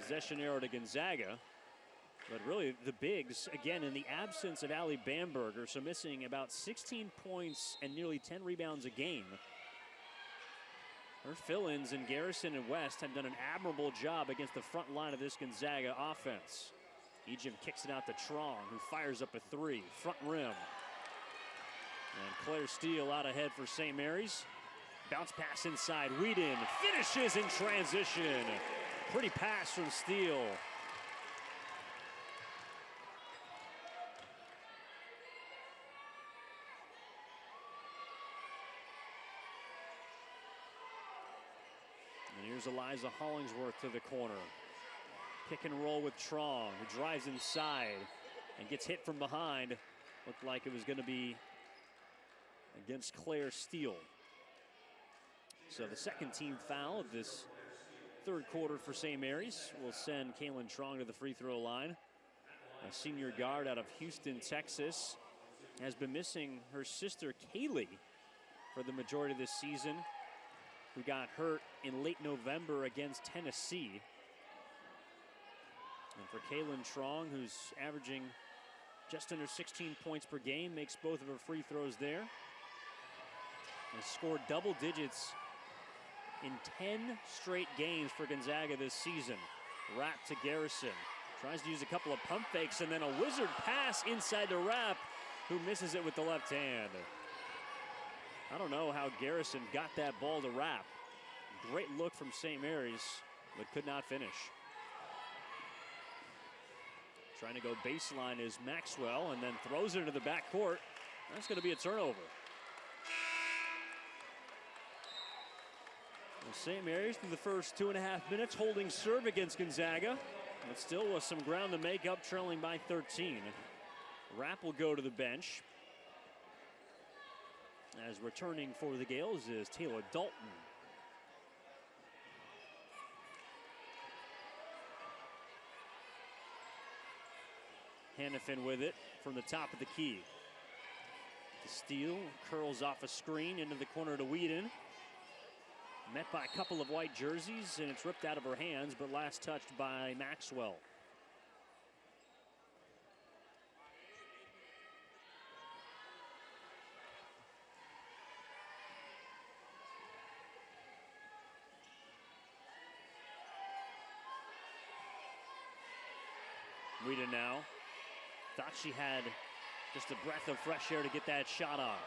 Possession arrow to Gonzaga, but really the bigs, again, in the absence of Allie Bamberger, so missing about 16 points and nearly 10 rebounds a game. Her fill-ins in Garrison and West have done an admirable job against the front line of this Gonzaga offense. Ejim kicks it out to Trong, who fires up a 3, front rim. And Claire Steele out ahead for St. Mary's. Bounce pass inside, Whedon finishes in transition. Pretty pass from Steele. And here's Eliza Hollingsworth to the corner. Pick and roll with Trong, who drives inside and gets hit from behind. Looked like it was going to be against Claire Steele. So the second team foul of this third quarter for St. Mary's will send Kaylin Trong to the free throw line. A senior guard out of Houston, Texas, has been missing her sister Kaylee for the majority of this season, who got hurt in late November against Tennessee. And for Kaylin Trong, who's averaging just under 16 points per game, makes both of her free throws there. Has scored double digits in 10 straight games for Gonzaga this season. Wrap to Garrison. Tries to use a couple of pump fakes and then a wizard pass inside to Wrap, who misses it with the left hand. I don't know how Garrison got that ball to Wrap. Great look from St. Mary's, but could not finish. Trying to go baseline is Maxwell and then throws it into the backcourt. That's going to be a turnover. St. Mary's through the first 2.5 minutes holding serve against Gonzaga, but still with some ground to make up, trailing by 13. Rapp will go to the bench. As returning for the Gales is Taylor Dalton. Hannafin with it from the top of the key. The steal curls off a screen into the corner to Whedon. Met by a couple of white jerseys, and it's ripped out of her hands, but last touched by Maxwell. Whedon now. Thought she had just a breath of fresh air to get that shot off.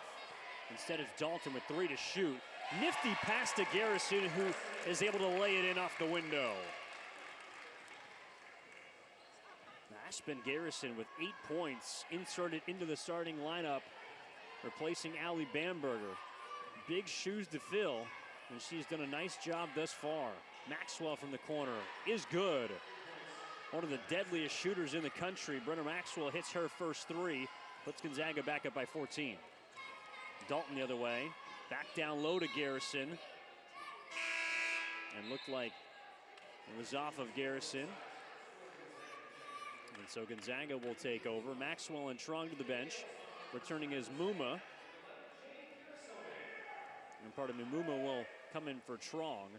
Instead, it's Dalton with 3 to shoot. Nifty pass to Garrison, who is able to lay it in off the window. Aspen Garrison with 8 points inserted into the starting lineup, replacing Allie Bamberger. Big shoes to fill, and she's done a nice job thus far. Maxwell from the corner is good. One of the deadliest shooters in the country. Brenner Maxwell hits her first 3, puts Gonzaga back up by 14. Dalton the other way, back down low to Garrison. And looked like it was off of Garrison. And so Gonzaga will take over. Maxwell and Trong to the bench. Returning is Muma. And pardon me, Muma will come in for Trong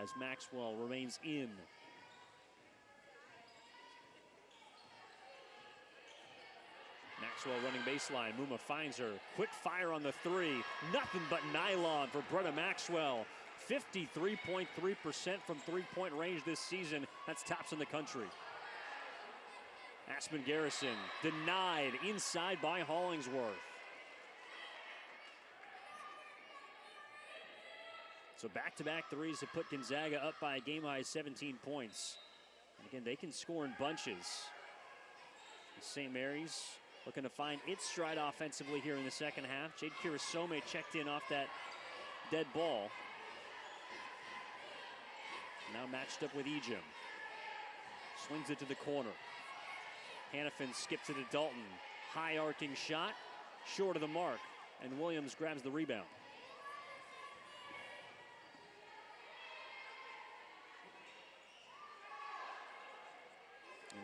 as Maxwell remains in. Maxwell running baseline. Muma finds her. Quick fire on the three. Nothing but nylon for Brenna Maxwell. 53.3% from three-point range this season. That's tops in the country. Aspen Garrison denied inside by Hollingsworth. So back-to-back threes have put Gonzaga up by a game-high 17 points. And again, they can score in bunches. St. Mary's looking to find its stride offensively here in the second half. Jade Kirasome checked in off that dead ball. Now matched up with Ejim. Swings it to the corner. Hannafin skips it to Dalton. High arcing shot, short of the mark, and Williams grabs the rebound.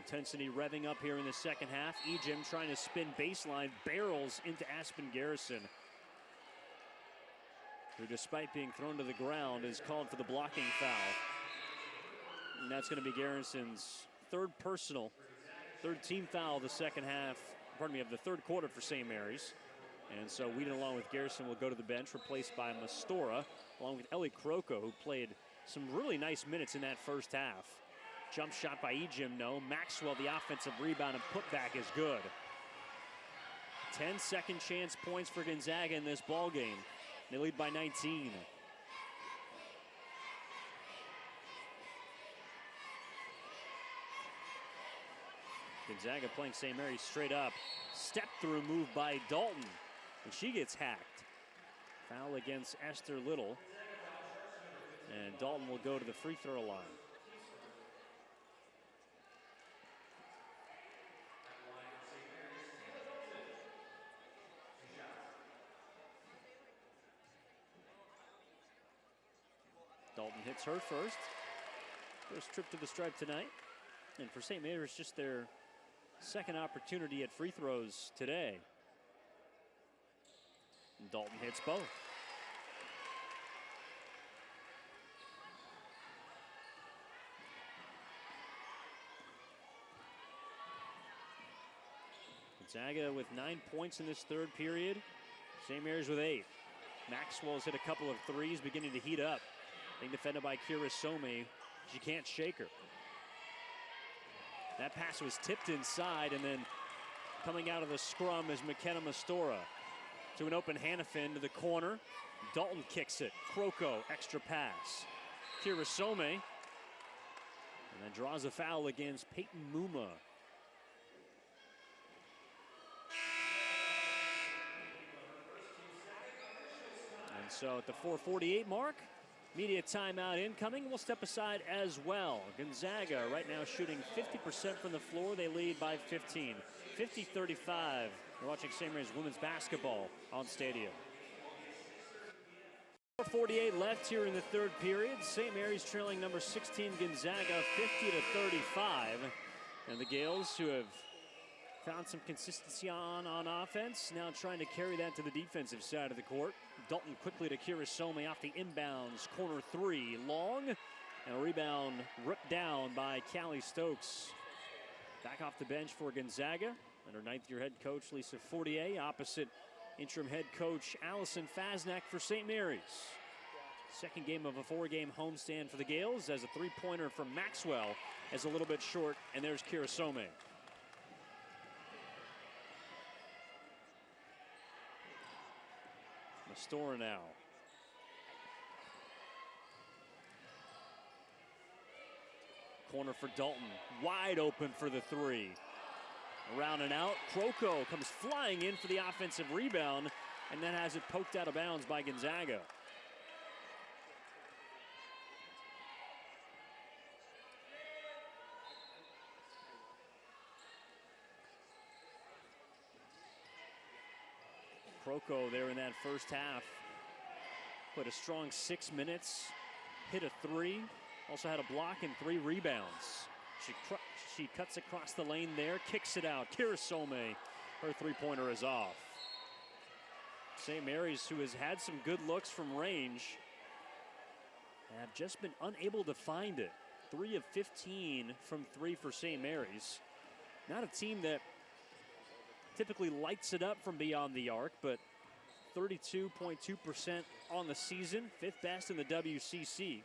Intensity revving up here in the second half. Ejim trying to spin baseline, barrels into Aspen Garrison, who, despite being thrown to the ground, is called for the blocking foul. And that's going to be Garrison's third team foul of the second half, of the third quarter for St. Mary's. And so Whedon, along with Garrison, will go to the bench, replaced by Mastora, along with Ellie Croco, who played some really nice minutes in that first half. Jump shot by Ejim, no. Maxwell, the offensive rebound and putback is good. 10 second chance points for Gonzaga in this ball game. They lead by 19. Gonzaga playing St. Mary's straight up. Step through move by Dalton, and she gets hacked. Foul against Esther Little, and Dalton will go to the free throw line. Dalton hits her first. First trip to the stripe tonight. And for St. Mary's, just their second opportunity at free throws today. And Dalton hits both. Gonzaga with 9 points in this third period. St. Mary's with 8. Maxwell's hit a couple of threes, beginning to heat up. Being defended by Kirasome. She can't shake her. That pass was tipped inside, and then coming out of the scrum is McKenna Mastora. To an open Hannafin to the corner. Dalton kicks it. Croco, extra pass. Kirasome. And then draws a foul against Peyton Muma. And so at the 4:48 mark, media timeout incoming. We'll step aside as well. Gonzaga right now shooting 50% from the floor. They lead by 15. 50-35. We're watching St. Mary's women's basketball on Stadium. 4:48 left here in the third period. St. Mary's trailing number 16 Gonzaga 50-35. And the Gales, who have found some consistency on offense, now trying to carry that to the defensive side of the court. Dalton quickly to Kirasome off the inbounds. Corner three, long. And a rebound ripped down by Callie Stokes. Back off the bench for Gonzaga. And her ninth-year head coach, Lisa Fortier, opposite interim head coach Allison Fasnack for St. Mary's. Second game of a four-game homestand for the Gales, as a three-pointer from Maxwell is a little bit short, and there's Kirasome. Mastora now. Corner for Dalton, wide open for the three. Around and out, Croco comes flying in for the offensive rebound, and then has it poked out of bounds by Gonzaga. Croco there in that first half put a strong 6 minutes, hit a three, also had a block and 3 rebounds. She cuts across the lane there, kicks it out. Kirasome, her three-pointer is off. St. Mary's, who has had some good looks from range, have just been unable to find it. 3 of 15 from 3 for St. Mary's. Not a team that typically lights it up from beyond the arc, but 32.2% on the season, 5th best in the WCC.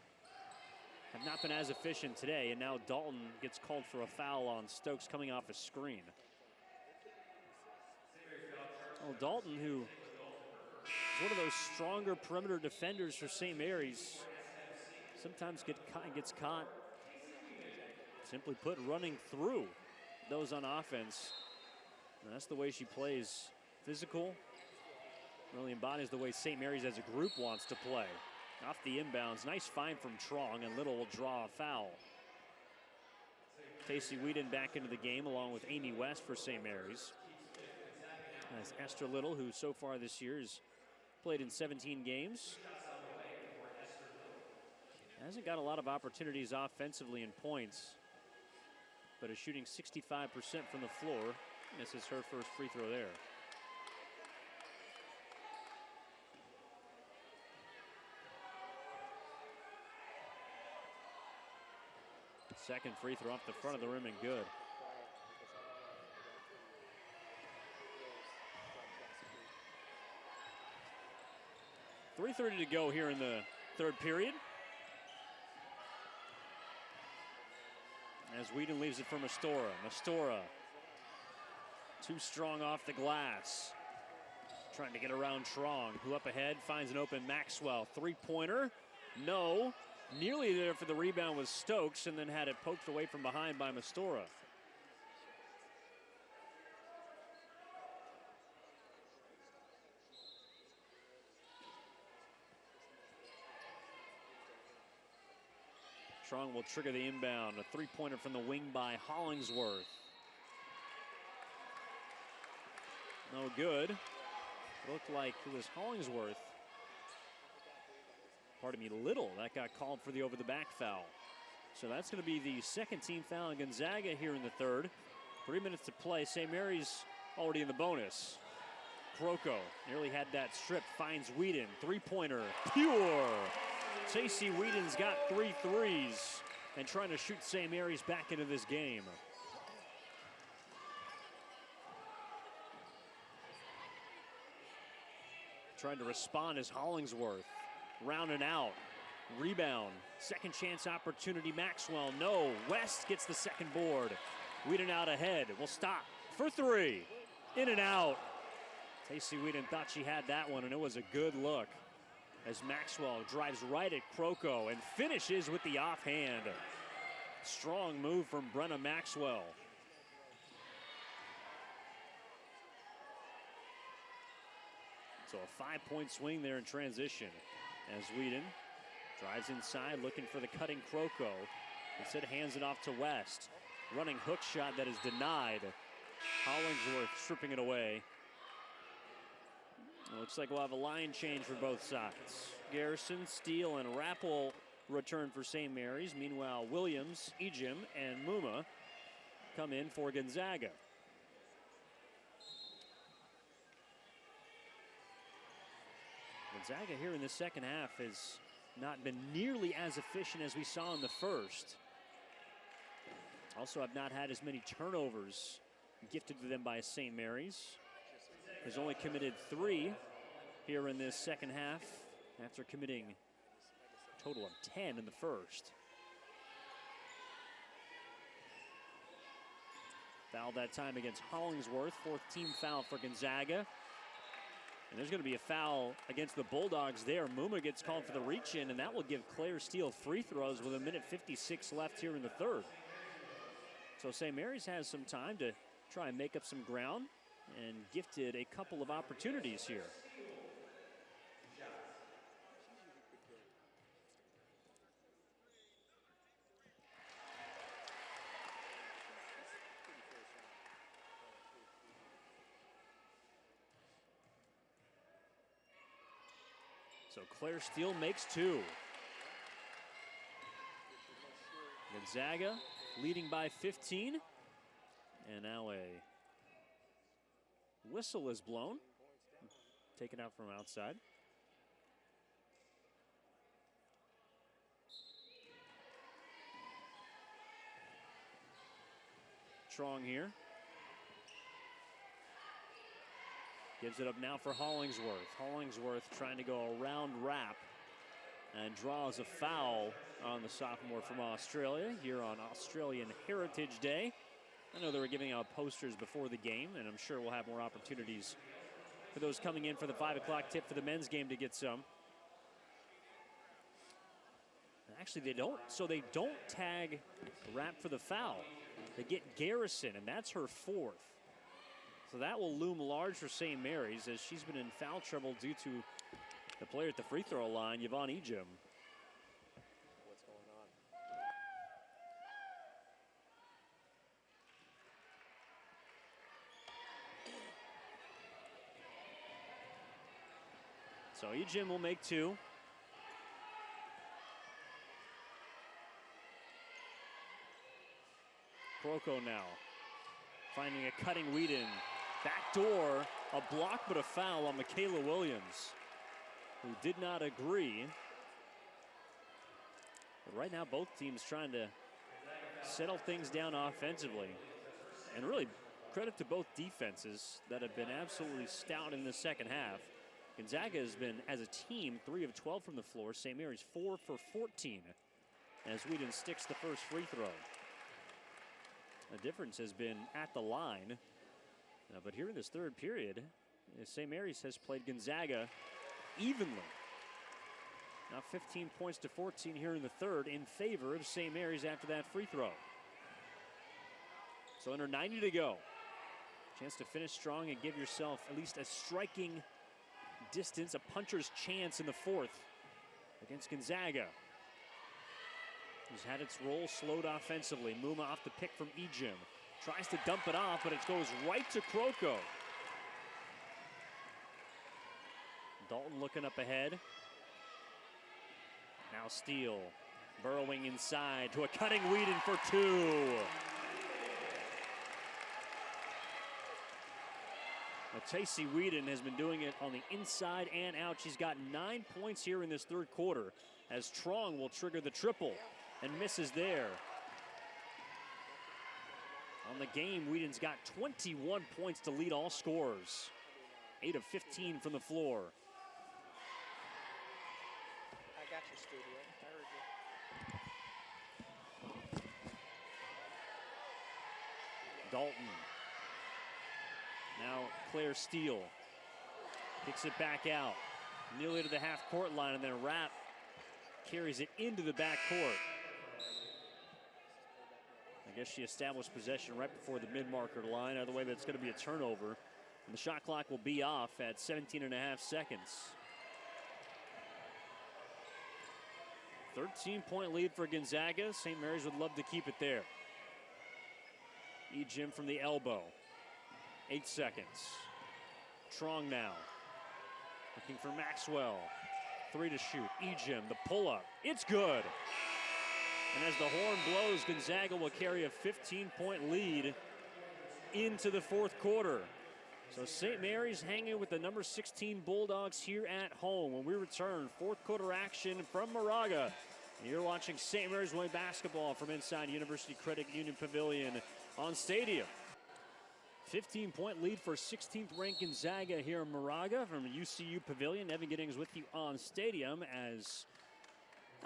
Have not been as efficient today, and now Dalton gets called for a foul on Stokes coming off a screen. Well, Dalton, who is one of those stronger perimeter defenders for St. Mary's, sometimes gets caught, simply put, running through those on offense. And that's the way she plays. Physical, really embodies the way St. Mary's as a group wants to play. Off the inbounds, nice find from Trong, and Little will draw a foul. Tacey Whedon back into the game along with Amy West for St. Mary's. As Esther Little, who so far this year has played in 17 games, hasn't got a lot of opportunities offensively in points, but is shooting 65% from the floor. This is her first free throw there. Second free throw off the front of the rim and good. .330 to go here in the third period. As Whedon leaves it for Mastora. Mastora, too strong off the glass. Trying to get around Trong, who up ahead finds an open Maxwell. Three-pointer, no. Nearly there for the rebound was Stokes, and then had it poked away from behind by Mastora. Trong will trigger the inbound. A three-pointer from the wing by Hollingsworth. No good. It looked like it was Hollingsworth. Pardon me, Little. That got called for the over-the-back foul. So that's going to be the second team foul on Gonzaga here in the third. 3 minutes to play. St. Mary's already in the bonus. Croco nearly had that strip. Finds Whedon. Three-pointer. Pure. Tacey Whedon's got 3 threes and trying to shoot St. Mary's back into this game. Trying to respond is Hollingsworth. Round and out. Rebound. Second chance opportunity. Maxwell. No. West gets the second board. Whedon out ahead. Will stop for 3. In and out. Tacey Whedon thought she had that one, and it was a good look as Maxwell drives right at Croco and finishes with the offhand. Strong move from Brenna Maxwell. So a 5-point swing there in transition as Whedon drives inside looking for the cutting Croco. Instead hands it off to West. Running hook shot that is denied. Hollingsworth stripping it away. It looks like we'll have a line change for both sides. Garrison, Steele, and Rappel return for St. Mary's. Meanwhile, Williams, Ejim, and Muma come in for Gonzaga. Gonzaga here in the second half has not been nearly as efficient as we saw in the first. Also have not had as many turnovers gifted to them by St. Mary's. Has only committed 3 here in this second half after committing a total of 10 in the first. Foul that time against Hollingsworth. 4th team foul for Gonzaga. And there's going to be a foul against the Bulldogs there. Muma gets called for the reach-in, and that will give Claire Steele free throws with 1:56 left here in the third. So St. Mary's has some time to try and make up some ground, and gifted a couple of opportunities here. So Claire Steele makes 2. Gonzaga leading by 15. And now a whistle is blown. Taken out from outside. Strong here. Gives it up now for Hollingsworth. Hollingsworth trying to go around Rapp and draws a foul on the sophomore from Australia here on Australian Heritage Day. I know they were giving out posters before the game, and I'm sure we'll have more opportunities for those coming in for the 5 o'clock tip for the men's game to get some. Actually, they don't. So they don't tag Rapp for the foul. They get Garrison, and that's her 4th. So that will loom large for St. Mary's as she's been in foul trouble due to the player at the free throw line, Yvonne Ejim. What's going on? So Ejim will make 2. Kroko now finding a cutting Whedon. Backdoor, a block but a foul on Michaela Williams, who did not agree. But right now both teams trying to settle things down offensively. And really credit to both defenses that have been absolutely stout in the second half. Gonzaga has been, as a team, 3 of 12 from the floor. St. Mary's 4 for 14 as Whedon sticks the first free throw. The difference has been at the line. But here in this third period, St. Mary's has played Gonzaga evenly. Now 15 points to 14 here in the third in favor of St. Mary's after that free throw. So under 90 to go. Chance to finish strong and give yourself at least a striking distance, a puncher's chance in the fourth against Gonzaga, who's had its role slowed offensively. Muma off the pick from Ejim. Tries to dump it off, but it goes right to Kroko. Dalton looking up ahead. Now Steele burrowing inside to a cutting Whedon for 2. Tacey Whedon has been doing it on the inside and out. She's got 9 points here in this third quarter as Trong will trigger the triple and misses there. On the game, Whedon's got 21 points to lead all scorers. 8 of 15 from the floor. I got you, studio. I heard you. Dalton. Now Claire Steele kicks it back out. Nearly to the half-court line, and then Rapp carries it into the backcourt. I guess she established possession right before the mid-marker line. Either way, that's going to be a turnover. And the shot clock will be off at 17.5 seconds. 13-point lead for Gonzaga. St. Mary's would love to keep it there. Ejim from the elbow. 8 seconds. Trong now. Looking for Maxwell. 3 to shoot. Ejim, the pull-up. It's good. And as the horn blows, Gonzaga will carry a 15-point lead into the fourth quarter. So St. Mary's hanging with the number 16 Bulldogs here at home. When we return, fourth quarter action from Moraga. You're watching St. Mary's women's basketball from inside University Credit Union Pavilion on Stadium. 15-point lead for 16th ranked Gonzaga here in Moraga from UCU Pavilion. Evan Giddings with you on Stadium as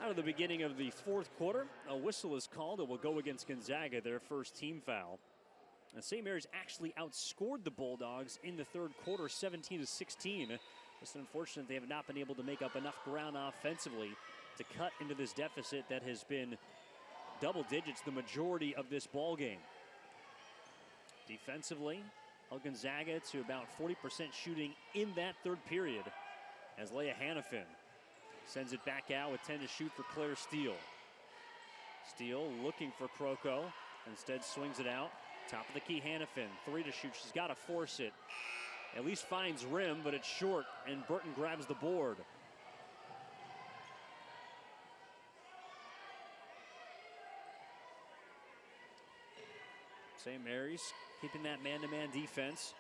out of the beginning of the fourth quarter, a whistle is called. It will go against Gonzaga, their first team foul. And St. Mary's actually outscored the Bulldogs in the third quarter, 17 to 16. It's unfortunate they have not been able to make up enough ground offensively to cut into this deficit that has been double digits the majority of this ball game. Defensively, Gonzaga to about 40% shooting in that third period as Leah Hannafin sends it back out with 10 to shoot for Claire Steele. Steele looking for Kroko, instead swings it out. Top of the key, Hannafin, 3 to shoot. She's got to force it. At least finds rim, but it's short, and Burton grabs the board. St. Mary's keeping that man-to-man defense.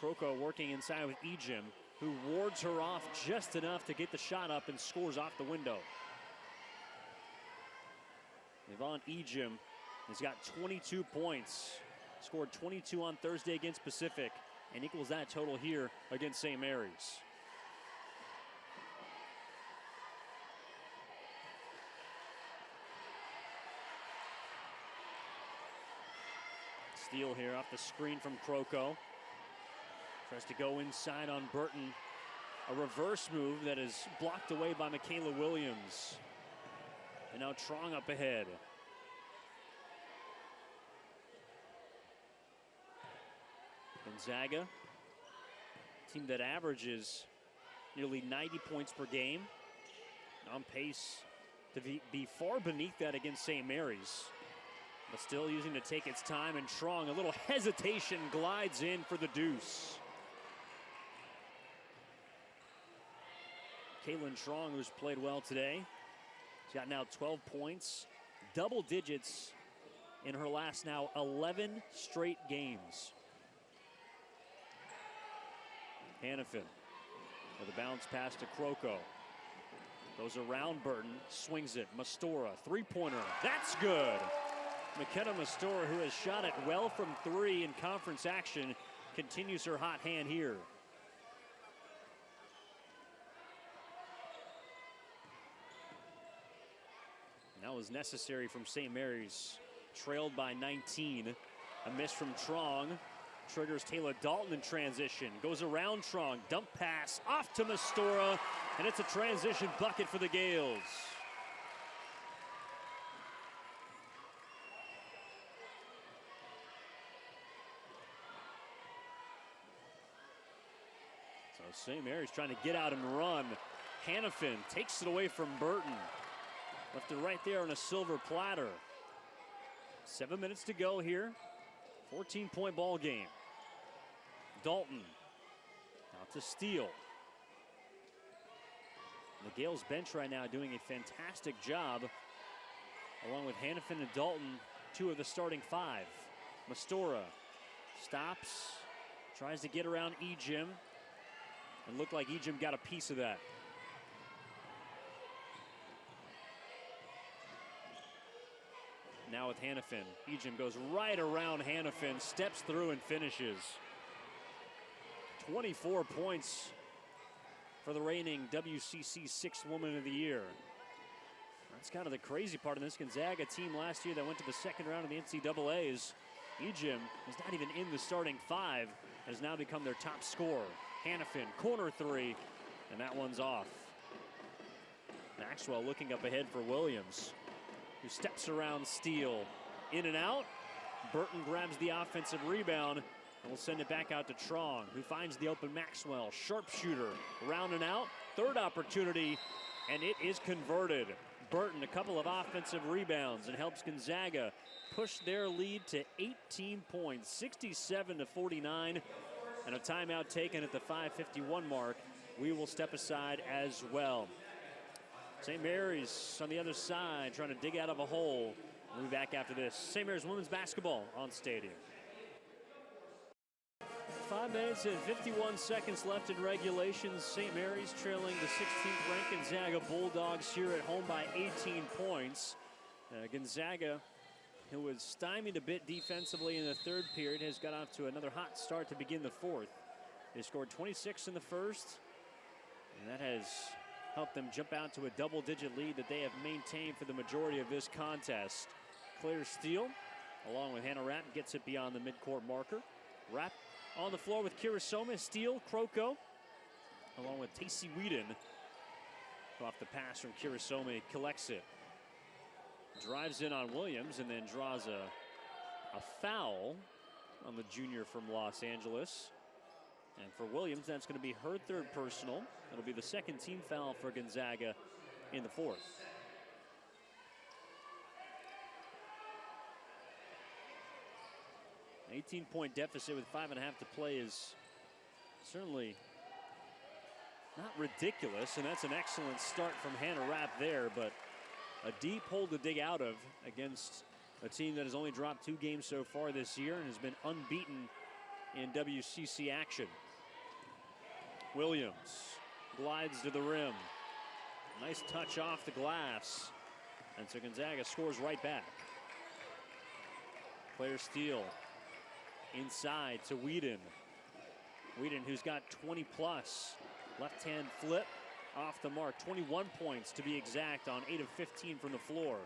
Kroko working inside with Ejim, who wards her off just enough to get the shot up and scores off the window. Yvonne Ejim has got 22 points. Scored 22 on Thursday against Pacific. and equals that total here against St. Mary's. Steal here off the screen from Kroko. Tries to go inside on Burton. A reverse move that is blocked away by Michaela Williams. And now Trong up ahead. Gonzaga, team that averages nearly 90 points per game, on pace to be far beneath that against St. Mary's, but still using to take its time. And Trong, a little hesitation, glides in for the deuce. Caitlin Trong, who's played well today, she's got now 12 points, double digits in her last now 11 straight games. Hannafin with a bounce pass to Kroko. Goes around Burton, swings it. Mastora, three-pointer. That's good. McKenna Mastora, who has shot it well from three in conference action, continues her hot hand here. And that was necessary from St. Mary's, trailed by 19. A miss from Trong. Triggers Taylor Dalton in transition. Goes around Trong. Dump pass off to Mastora. And it's a transition bucket for the Gales. So St. Mary's trying to get out and run. Hannafin takes it away from Burton. Left it right there on a silver platter. 7 minutes to go here. 14-point ball game. Dalton out to Steele. The Gales bench right now doing a fantastic job, along with Hannafin and Dalton, two of the starting five. Mastora stops, tries to get around Ejim, and looked like Ejim got a piece of that. Now with Hannafin, Ejim goes right around Hannafin, steps through and finishes. 24 points for the reigning WCC Sixth Woman of the Year. That's kind of the crazy part of this Gonzaga team last year that went to the second round of the NCAAs. Ejim was not even in the starting five, has now become their top scorer. Hannafin, corner three, and that one's off. Maxwell looking up ahead for Williams, who steps around Steele. In and out. Burton grabs the offensive rebound and will send it back out to Trong, who finds the open Maxwell. Sharpshooter, round and out. Third opportunity, and it is converted. Burton, a couple of offensive rebounds, and helps Gonzaga push their lead to 18 points, 67-49. And a timeout taken at the 5:51 mark. We will step aside as well. St. Mary's on the other side, trying to dig out of a hole. We'll be back after this. St. Mary's women's basketball on Stadium. 5 minutes and 51 seconds left in regulation. St. Mary's trailing the 16th ranked Gonzaga Bulldogs here at home by 18 points. Gonzaga, who was stymied a bit defensively in the third period, has got off to another hot start to begin the fourth. They scored 26 in the first, and that has helped them jump out to a double-digit lead that they have maintained for the majority of this contest. Claire Steele, along with Hannah Rapp, gets it beyond the midcourt marker. Rapp on the floor with Kirasoma. Steele, Kroko, along with Tacey Whedon. Off the pass from Kirasoma, collects it. Drives in on Williams and then draws a foul on the junior from Los Angeles. And for Williams, that's going to be her third personal. It'll be the second team foul for Gonzaga in the fourth. An 18-point deficit with 5.5 to play is certainly not ridiculous, and that's an excellent start from Hannah Rapp there, but a deep hole to dig out of against a team that has only dropped 2 games so far this year and has been unbeaten in WCC action. Williams glides to the rim. Nice touch off the glass. And so Gonzaga scores right back. Claire Steele inside to Whedon. Whedon, who's got 20 plus. Left-hand flip off the mark. 21 points to be exact on 8 of 15 from the floor.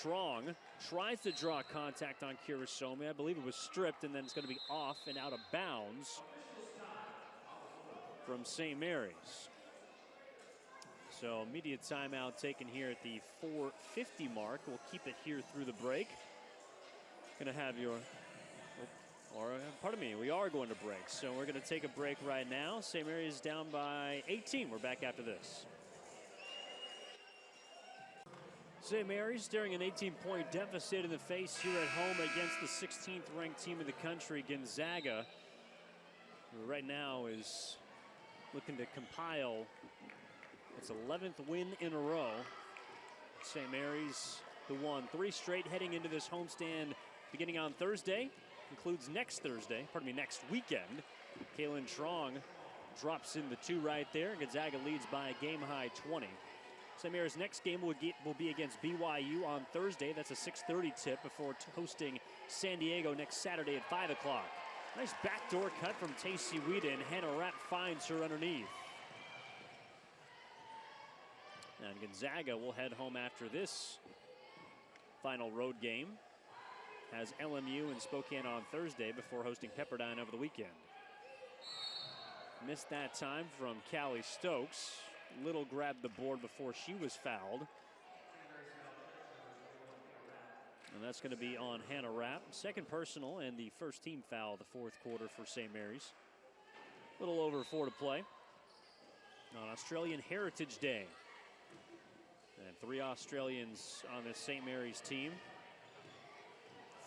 Trong tries to draw contact on Kurisome. I believe it was stripped, and then it's going to be off and out of bounds from St. Mary's. So immediate timeout taken here at the 4:50 mark. We'll keep it here through the break. Gonna have your, pardon me, we are going to break. So we're gonna take a break right now. St. Mary's down by 18. We're back after this. St. Mary's staring an 18-point deficit in the face here at home against the 16th ranked team in the country, Gonzaga, who right now is looking to compile its 11th win in a row. St. Mary's, who won 3 straight heading into this homestand beginning on Thursday, includes next weekend. Kalen Trong drops in the 2 right there. Gonzaga leads by a game-high 20. St. Mary's next game will be against BYU on Thursday. That's a 6:30 tip before hosting San Diego next Saturday at 5 o'clock. Nice backdoor cut from Tacey Whedon. Hannah Rapp finds her underneath. And Gonzaga will head home after this final road game. Has LMU in Spokane on Thursday before hosting Pepperdine over the weekend. Missed that time from Callie Stokes. Little grabbed the board before she was fouled. And that's going to be on Hannah Rapp. Second personal and the first team foul of the 4th quarter for St. Mary's. A little over 4 to play on Australian Heritage Day. And 3 Australians on this St. Mary's team.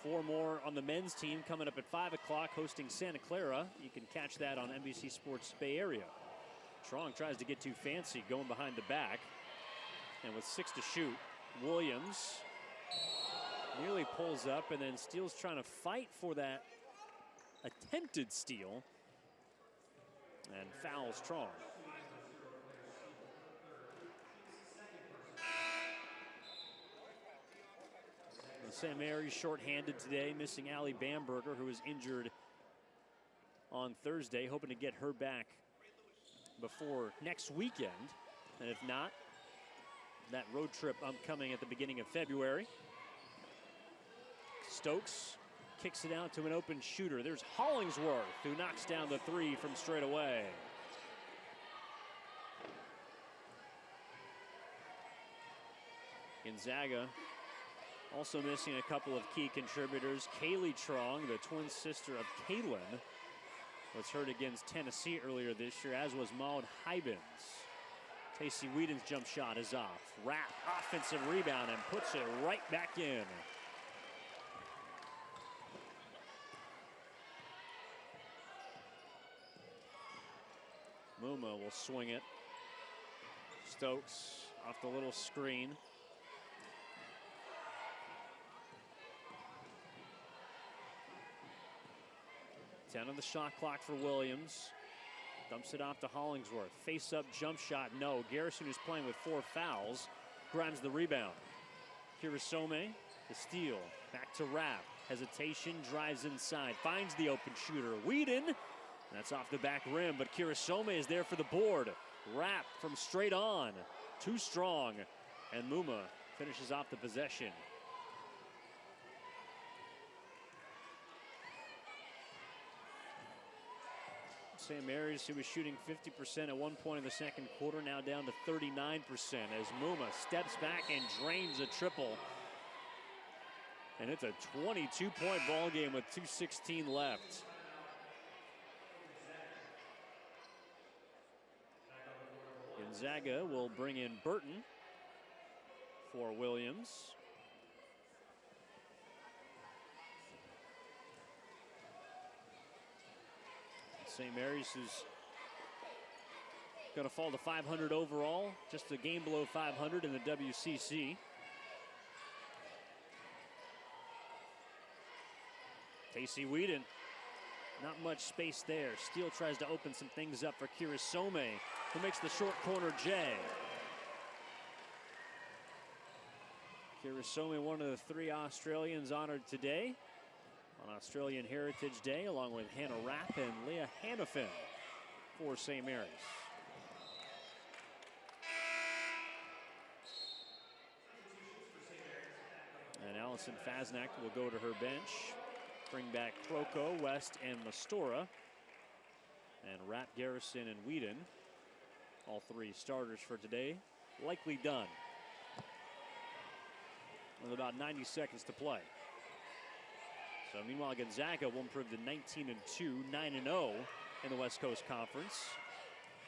4 more on the men's team coming up at 5 o'clock hosting Santa Clara. You can catch that on NBC Sports Bay Area. Trong tries to get too fancy going behind the back. And with 6 to shoot, Williams nearly pulls up, and then Steele's trying to fight for that attempted steal and fouls Trong. St. Mary's shorthanded today, missing Allie Bamberger, who was injured on Thursday, hoping to get her back before next weekend. And if not, that road trip upcoming at the beginning of February. Stokes kicks it out to an open shooter. There's Hollingsworth, who knocks down the 3 from straight away. Gonzaga also missing a couple of key contributors. Kaylee Trong, the twin sister of Kaylin, was hurt against Tennessee earlier this year, as was Maud Hybens. Tacey Whedon's jump shot is off. Rapp, offensive rebound, and puts it right back in. Muma will swing it. Stokes off the little screen. 10 on the shot clock for Williams. Dumps it off to Hollingsworth. Face-up jump shot, no. Garrison, who's playing with 4 fouls, grabs the rebound. Kurisome, the steal. Back to Rapp. Hesitation, drives inside. Finds the open shooter. Whedon. That's off the back rim, but Kurisome is there for the board. Rapp from straight on. Too strong. And Muma finishes off the possession. St. Mary's, who was shooting 50% at one point in the second quarter, now down to 39% as Muma steps back and drains a triple. And it's a 22-point ball game with 2:16 left. Gonzaga will bring in Burton for Williams. St. Mary's, who's going to fall to 500 overall, just a game below 500 in the WCC. Tacey Whedon, not much space there. Steele tries to open some things up for Kurisome, who makes the short corner J. Kurisome, one of the 3 Australians honored today on Australian Heritage Day, along with Hannah Rapp and Leah Hannafin for St. Mary's. And Allison Fasnacht will go to her bench. Bring back Kroko, West, and Mastora. And Rapp, Garrison, and Whedon. All three starters for today. Likely done. With about 90 seconds to play. So meanwhile, Gonzaga will improve to 19-2, 9-0 in the West Coast Conference.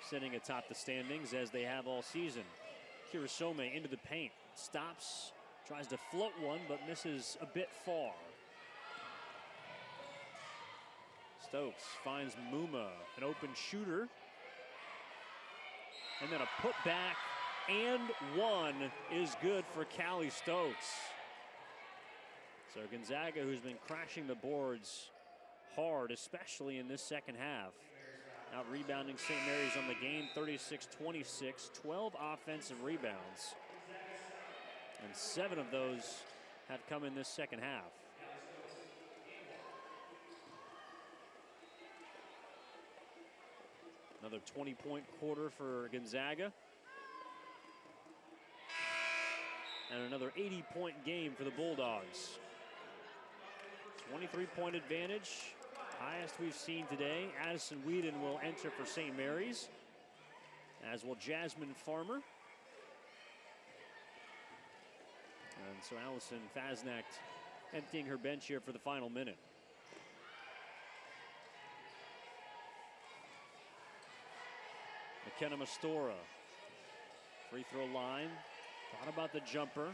Sitting atop the standings as they have all season. Kirasome into the paint. Stops. Tries to float one, but misses a bit far. Stokes finds Muma, an open shooter. And then a putback, and one is good for Callie Stokes. So Gonzaga, who's been crashing the boards hard, especially in this second half. Out rebounding St. Mary's on the game, 36-26, 12 offensive rebounds. And 7 of those have come in this second half. Another 20-point quarter for Gonzaga. And another 80-point game for the Bulldogs. 23-point advantage, highest we've seen today. Addison Whedon will enter for St. Mary's, as will Jasmine Farmer. And so Allison Fasnacht emptying her bench here for the final minute. McKenna Mastora, free throw line. Thought about the jumper.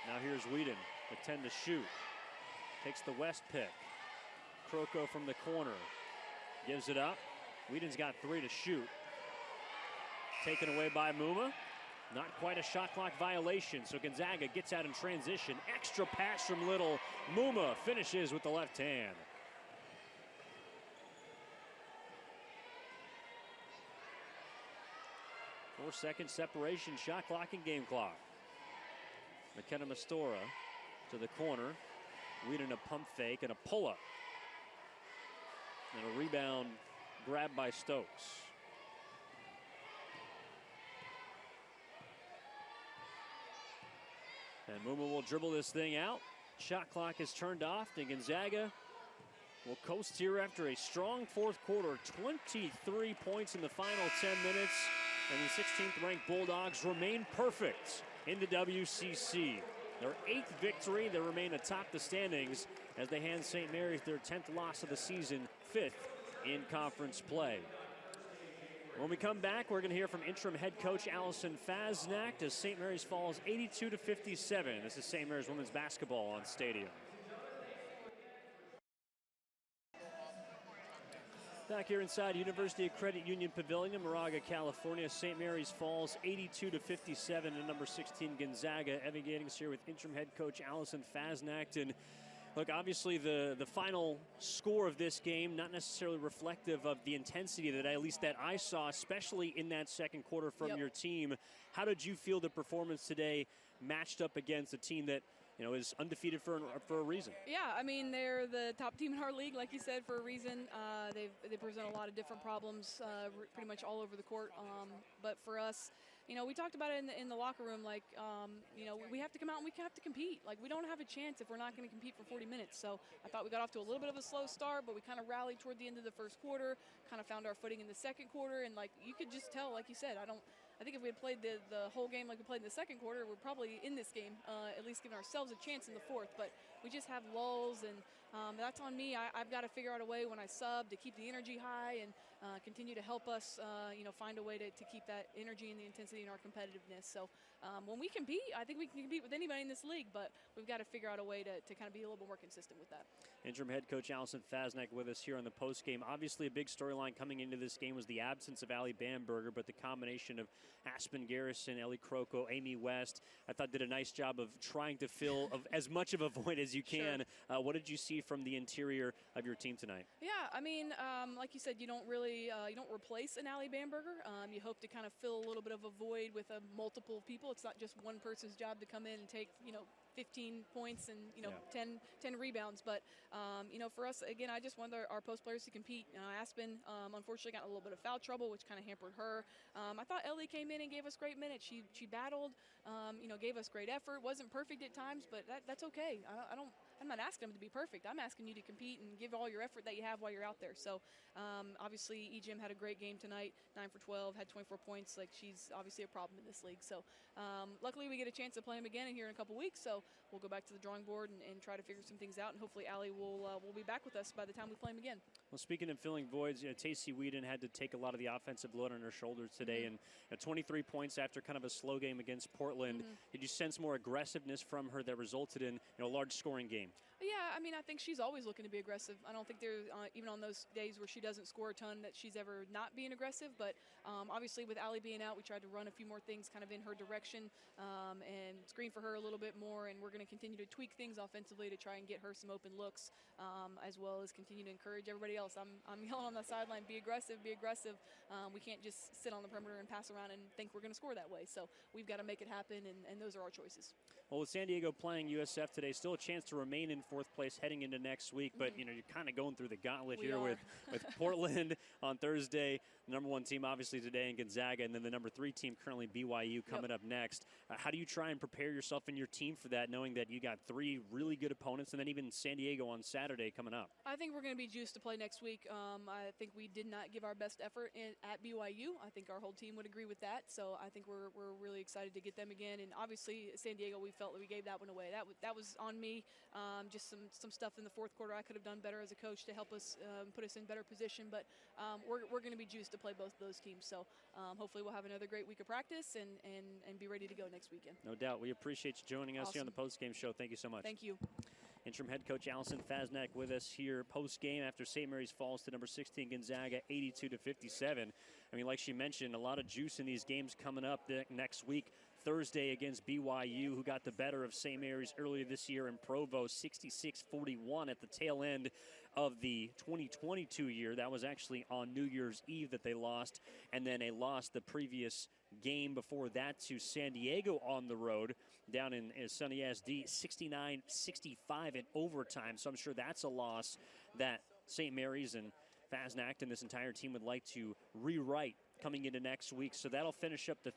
Now here's Whedon with 10 to shoot. Takes the West pick. Kroko from the corner. Gives it up. Whedon's got 3 to shoot. Taken away by Muma. Not quite a shot clock violation, so Gonzaga gets out in transition. Extra pass from Little. Muma finishes with the left hand. Four-second separation, shot clock and game clock. McKenna Mastora to the corner. Whedon a pump fake and a pull-up. And a rebound grab by Stokes. And Muma will dribble this thing out. Shot clock is turned off, and Gonzaga will coast here after a strong fourth quarter. 23 points in the final 10 minutes. And the 16th ranked Bulldogs remain perfect in the WCC. Their 8th victory, they remain atop the standings as they hand St. Mary's their 10th loss of the season, 5th in conference play. When we come back, we're going to hear from interim head coach Allison Fasnacht as St. Mary's falls 82-57. This is St. Mary's women's basketball on Stadium. Back here inside University of Credit Union Pavilion, Moraga, California. St. Mary's falls 82-57 to number 16 Gonzaga. Evan Gatings here with interim head coach Allison Fasnacht. And look, obviously the final score of this game, not necessarily reflective of the intensity that at least that I saw, especially in that second quarter from your team. How did you feel the performance today matched up against a team that, you know, is undefeated for a reason? Yeah, I mean, they're the top team in our league, like you said, for a reason. They present a lot of different problems pretty much all over the court. But for us, you know, we talked about it in the locker room, like, you know, we have to come out and we have to compete. Like, we don't have a chance if we're not going to compete for 40 minutes. So I thought we got off to a little bit of a slow start, but we kind of rallied toward the end of the first quarter, kind of found our footing in the second quarter. And, like, you could just tell, like you said, I think if we had played the whole game like we played in the second quarter, we're probably in this game, at least giving ourselves a chance in the fourth. But we just have lulls, and that's on me. I've got to figure out a way when I sub to keep the energy high and continue to help us, you know, find a way to keep that energy and the intensity in our competitiveness. So when we compete, I think we can compete with anybody in this league, but we've got to figure out a way to kind of be a little bit more consistent with that. Interim head coach Allison Fasnacht with us here on the postgame. Obviously, a big storyline coming into this game was the absence of Allie Bamberger, but the combination of Aspen Garrison, Ellie Kroko, Amy West, I thought did a nice job of trying to fill as much of a void as you can. Sure. What did you see see from the interior of your team tonight? Yeah, I mean, like you said, you don't really you don't replace an Allie Bamberger. You hope to kind of fill a little bit of a void with multiple people. It's not just one person's job to come in and take 15 points and 10 rebounds. But for us, again, I just want our post players to compete. Aspen unfortunately got in a little bit of foul trouble, which kind of hampered her. I thought Ellie came in and gave us great minutes. She battled, gave us great effort. Wasn't perfect at times, but that's okay. I'm not asking them to be perfect. I'm asking you to compete and give all your effort that you have while you're out there. So obviously, Ejim had a great game tonight, 9 for 12, had 24 points. Like, she's obviously a problem in this league. So luckily, we get a chance to play him again here in a couple weeks. So we'll go back to the drawing board and try to figure some things out. And hopefully, Allie will be back with us by the time we play him again. Well, speaking of filling voids, Tacey Whedon had to take a lot of the offensive load on her shoulders today, and 23 points after kind of a slow game against Portland. Did you sense more aggressiveness from her that resulted in a large scoring game? Yeah, I mean, I think she's always looking to be aggressive. I don't think there's, even on those days where she doesn't score a ton, that she's ever not being aggressive. But obviously with Allie being out, we tried to run a few more things kind of in her direction and screen for her a little bit more. And we're going to continue to tweak things offensively to try and get her some open looks, as well as continue to encourage everybody else. I'm yelling on the sideline, be aggressive, be aggressive. We can't just sit on the perimeter and pass around and think we're going to score that way. So we've got to make it happen, and those are our choices. Well, with San Diego playing USF today, still a chance to remain in fourth place heading into next week. But, you're kind of going through the gauntlet here with Portland on Thursday, the number 1 team obviously today in Gonzaga, and then the number 3 team currently BYU coming up next. How do you try and prepare yourself and your team for that, knowing that you got 3 really good opponents and then even San Diego on Saturday coming up? I think we're going to be juiced to play next week. I think we did not give our best effort at BYU. I think our whole team would agree with that. So I think we're really excited to get them again. And obviously, San Diego, we felt that we gave that one away. That was on me. Just some stuff in the fourth quarter I could have done better as a coach to help us put us in better position. But we're going to be juiced to play both of those teams. So hopefully we'll have another great week of practice and be ready to go next weekend. No doubt. We appreciate you joining us here on the post-game show. Thank you so much. Thank you. Interim head coach Allison Fasnack with us here post-game after St. Mary's falls to number 16 Gonzaga 82-57. I mean, like she mentioned, a lot of juice in these games coming up next week. Thursday against BYU, who got the better of St. Mary's earlier this year in Provo, 66-41 at the tail end of the 2022 year. That was actually on New Year's Eve that they lost, and then a loss the previous game before that to San Diego on the road down in sunny SD, 69-65 in overtime. So I'm sure that's a loss that St. Mary's and Fasnacht and this entire team would like to rewrite coming into next week. So that'll finish up the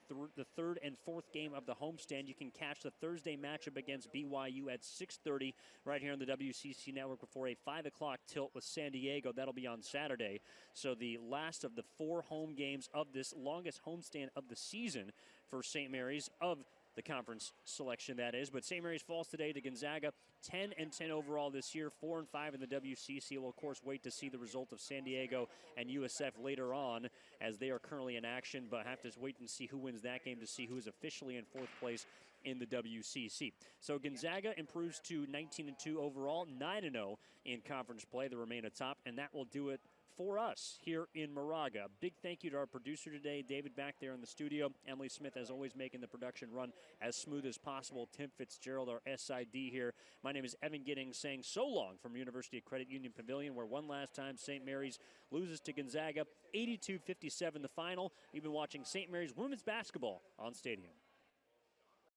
third and fourth game of the homestand. You can catch the Thursday matchup against BYU at 6:30 right here on the WCC Network before a 5 o'clock tilt with San Diego. That'll be on Saturday. So the last of the 4 home games of this longest homestand of the season for St. Mary's, of the conference selection, that is. But St. Mary's falls today to Gonzaga, 10-10 overall this year, 4-5 in the WCC. We'll, of course, wait to see the result of San Diego and USF later on, as they are currently in action, but have to wait and see who wins that game to see who is officially in fourth place in the WCC. So Gonzaga improves to 19-2 overall, 9-0 in conference play. They remain atop, and that will do it for us here in Moraga. Big thank you to our producer today, David, back there in the studio. Emily Smith, as always, making the production run as smooth as possible. Tim Fitzgerald, our SID here. My name is Evan Giddings, saying so long from University of Credit Union Pavilion, where one last time St. Mary's loses to Gonzaga, 82-57 the final. You've been watching St. Mary's women's basketball on Stadium.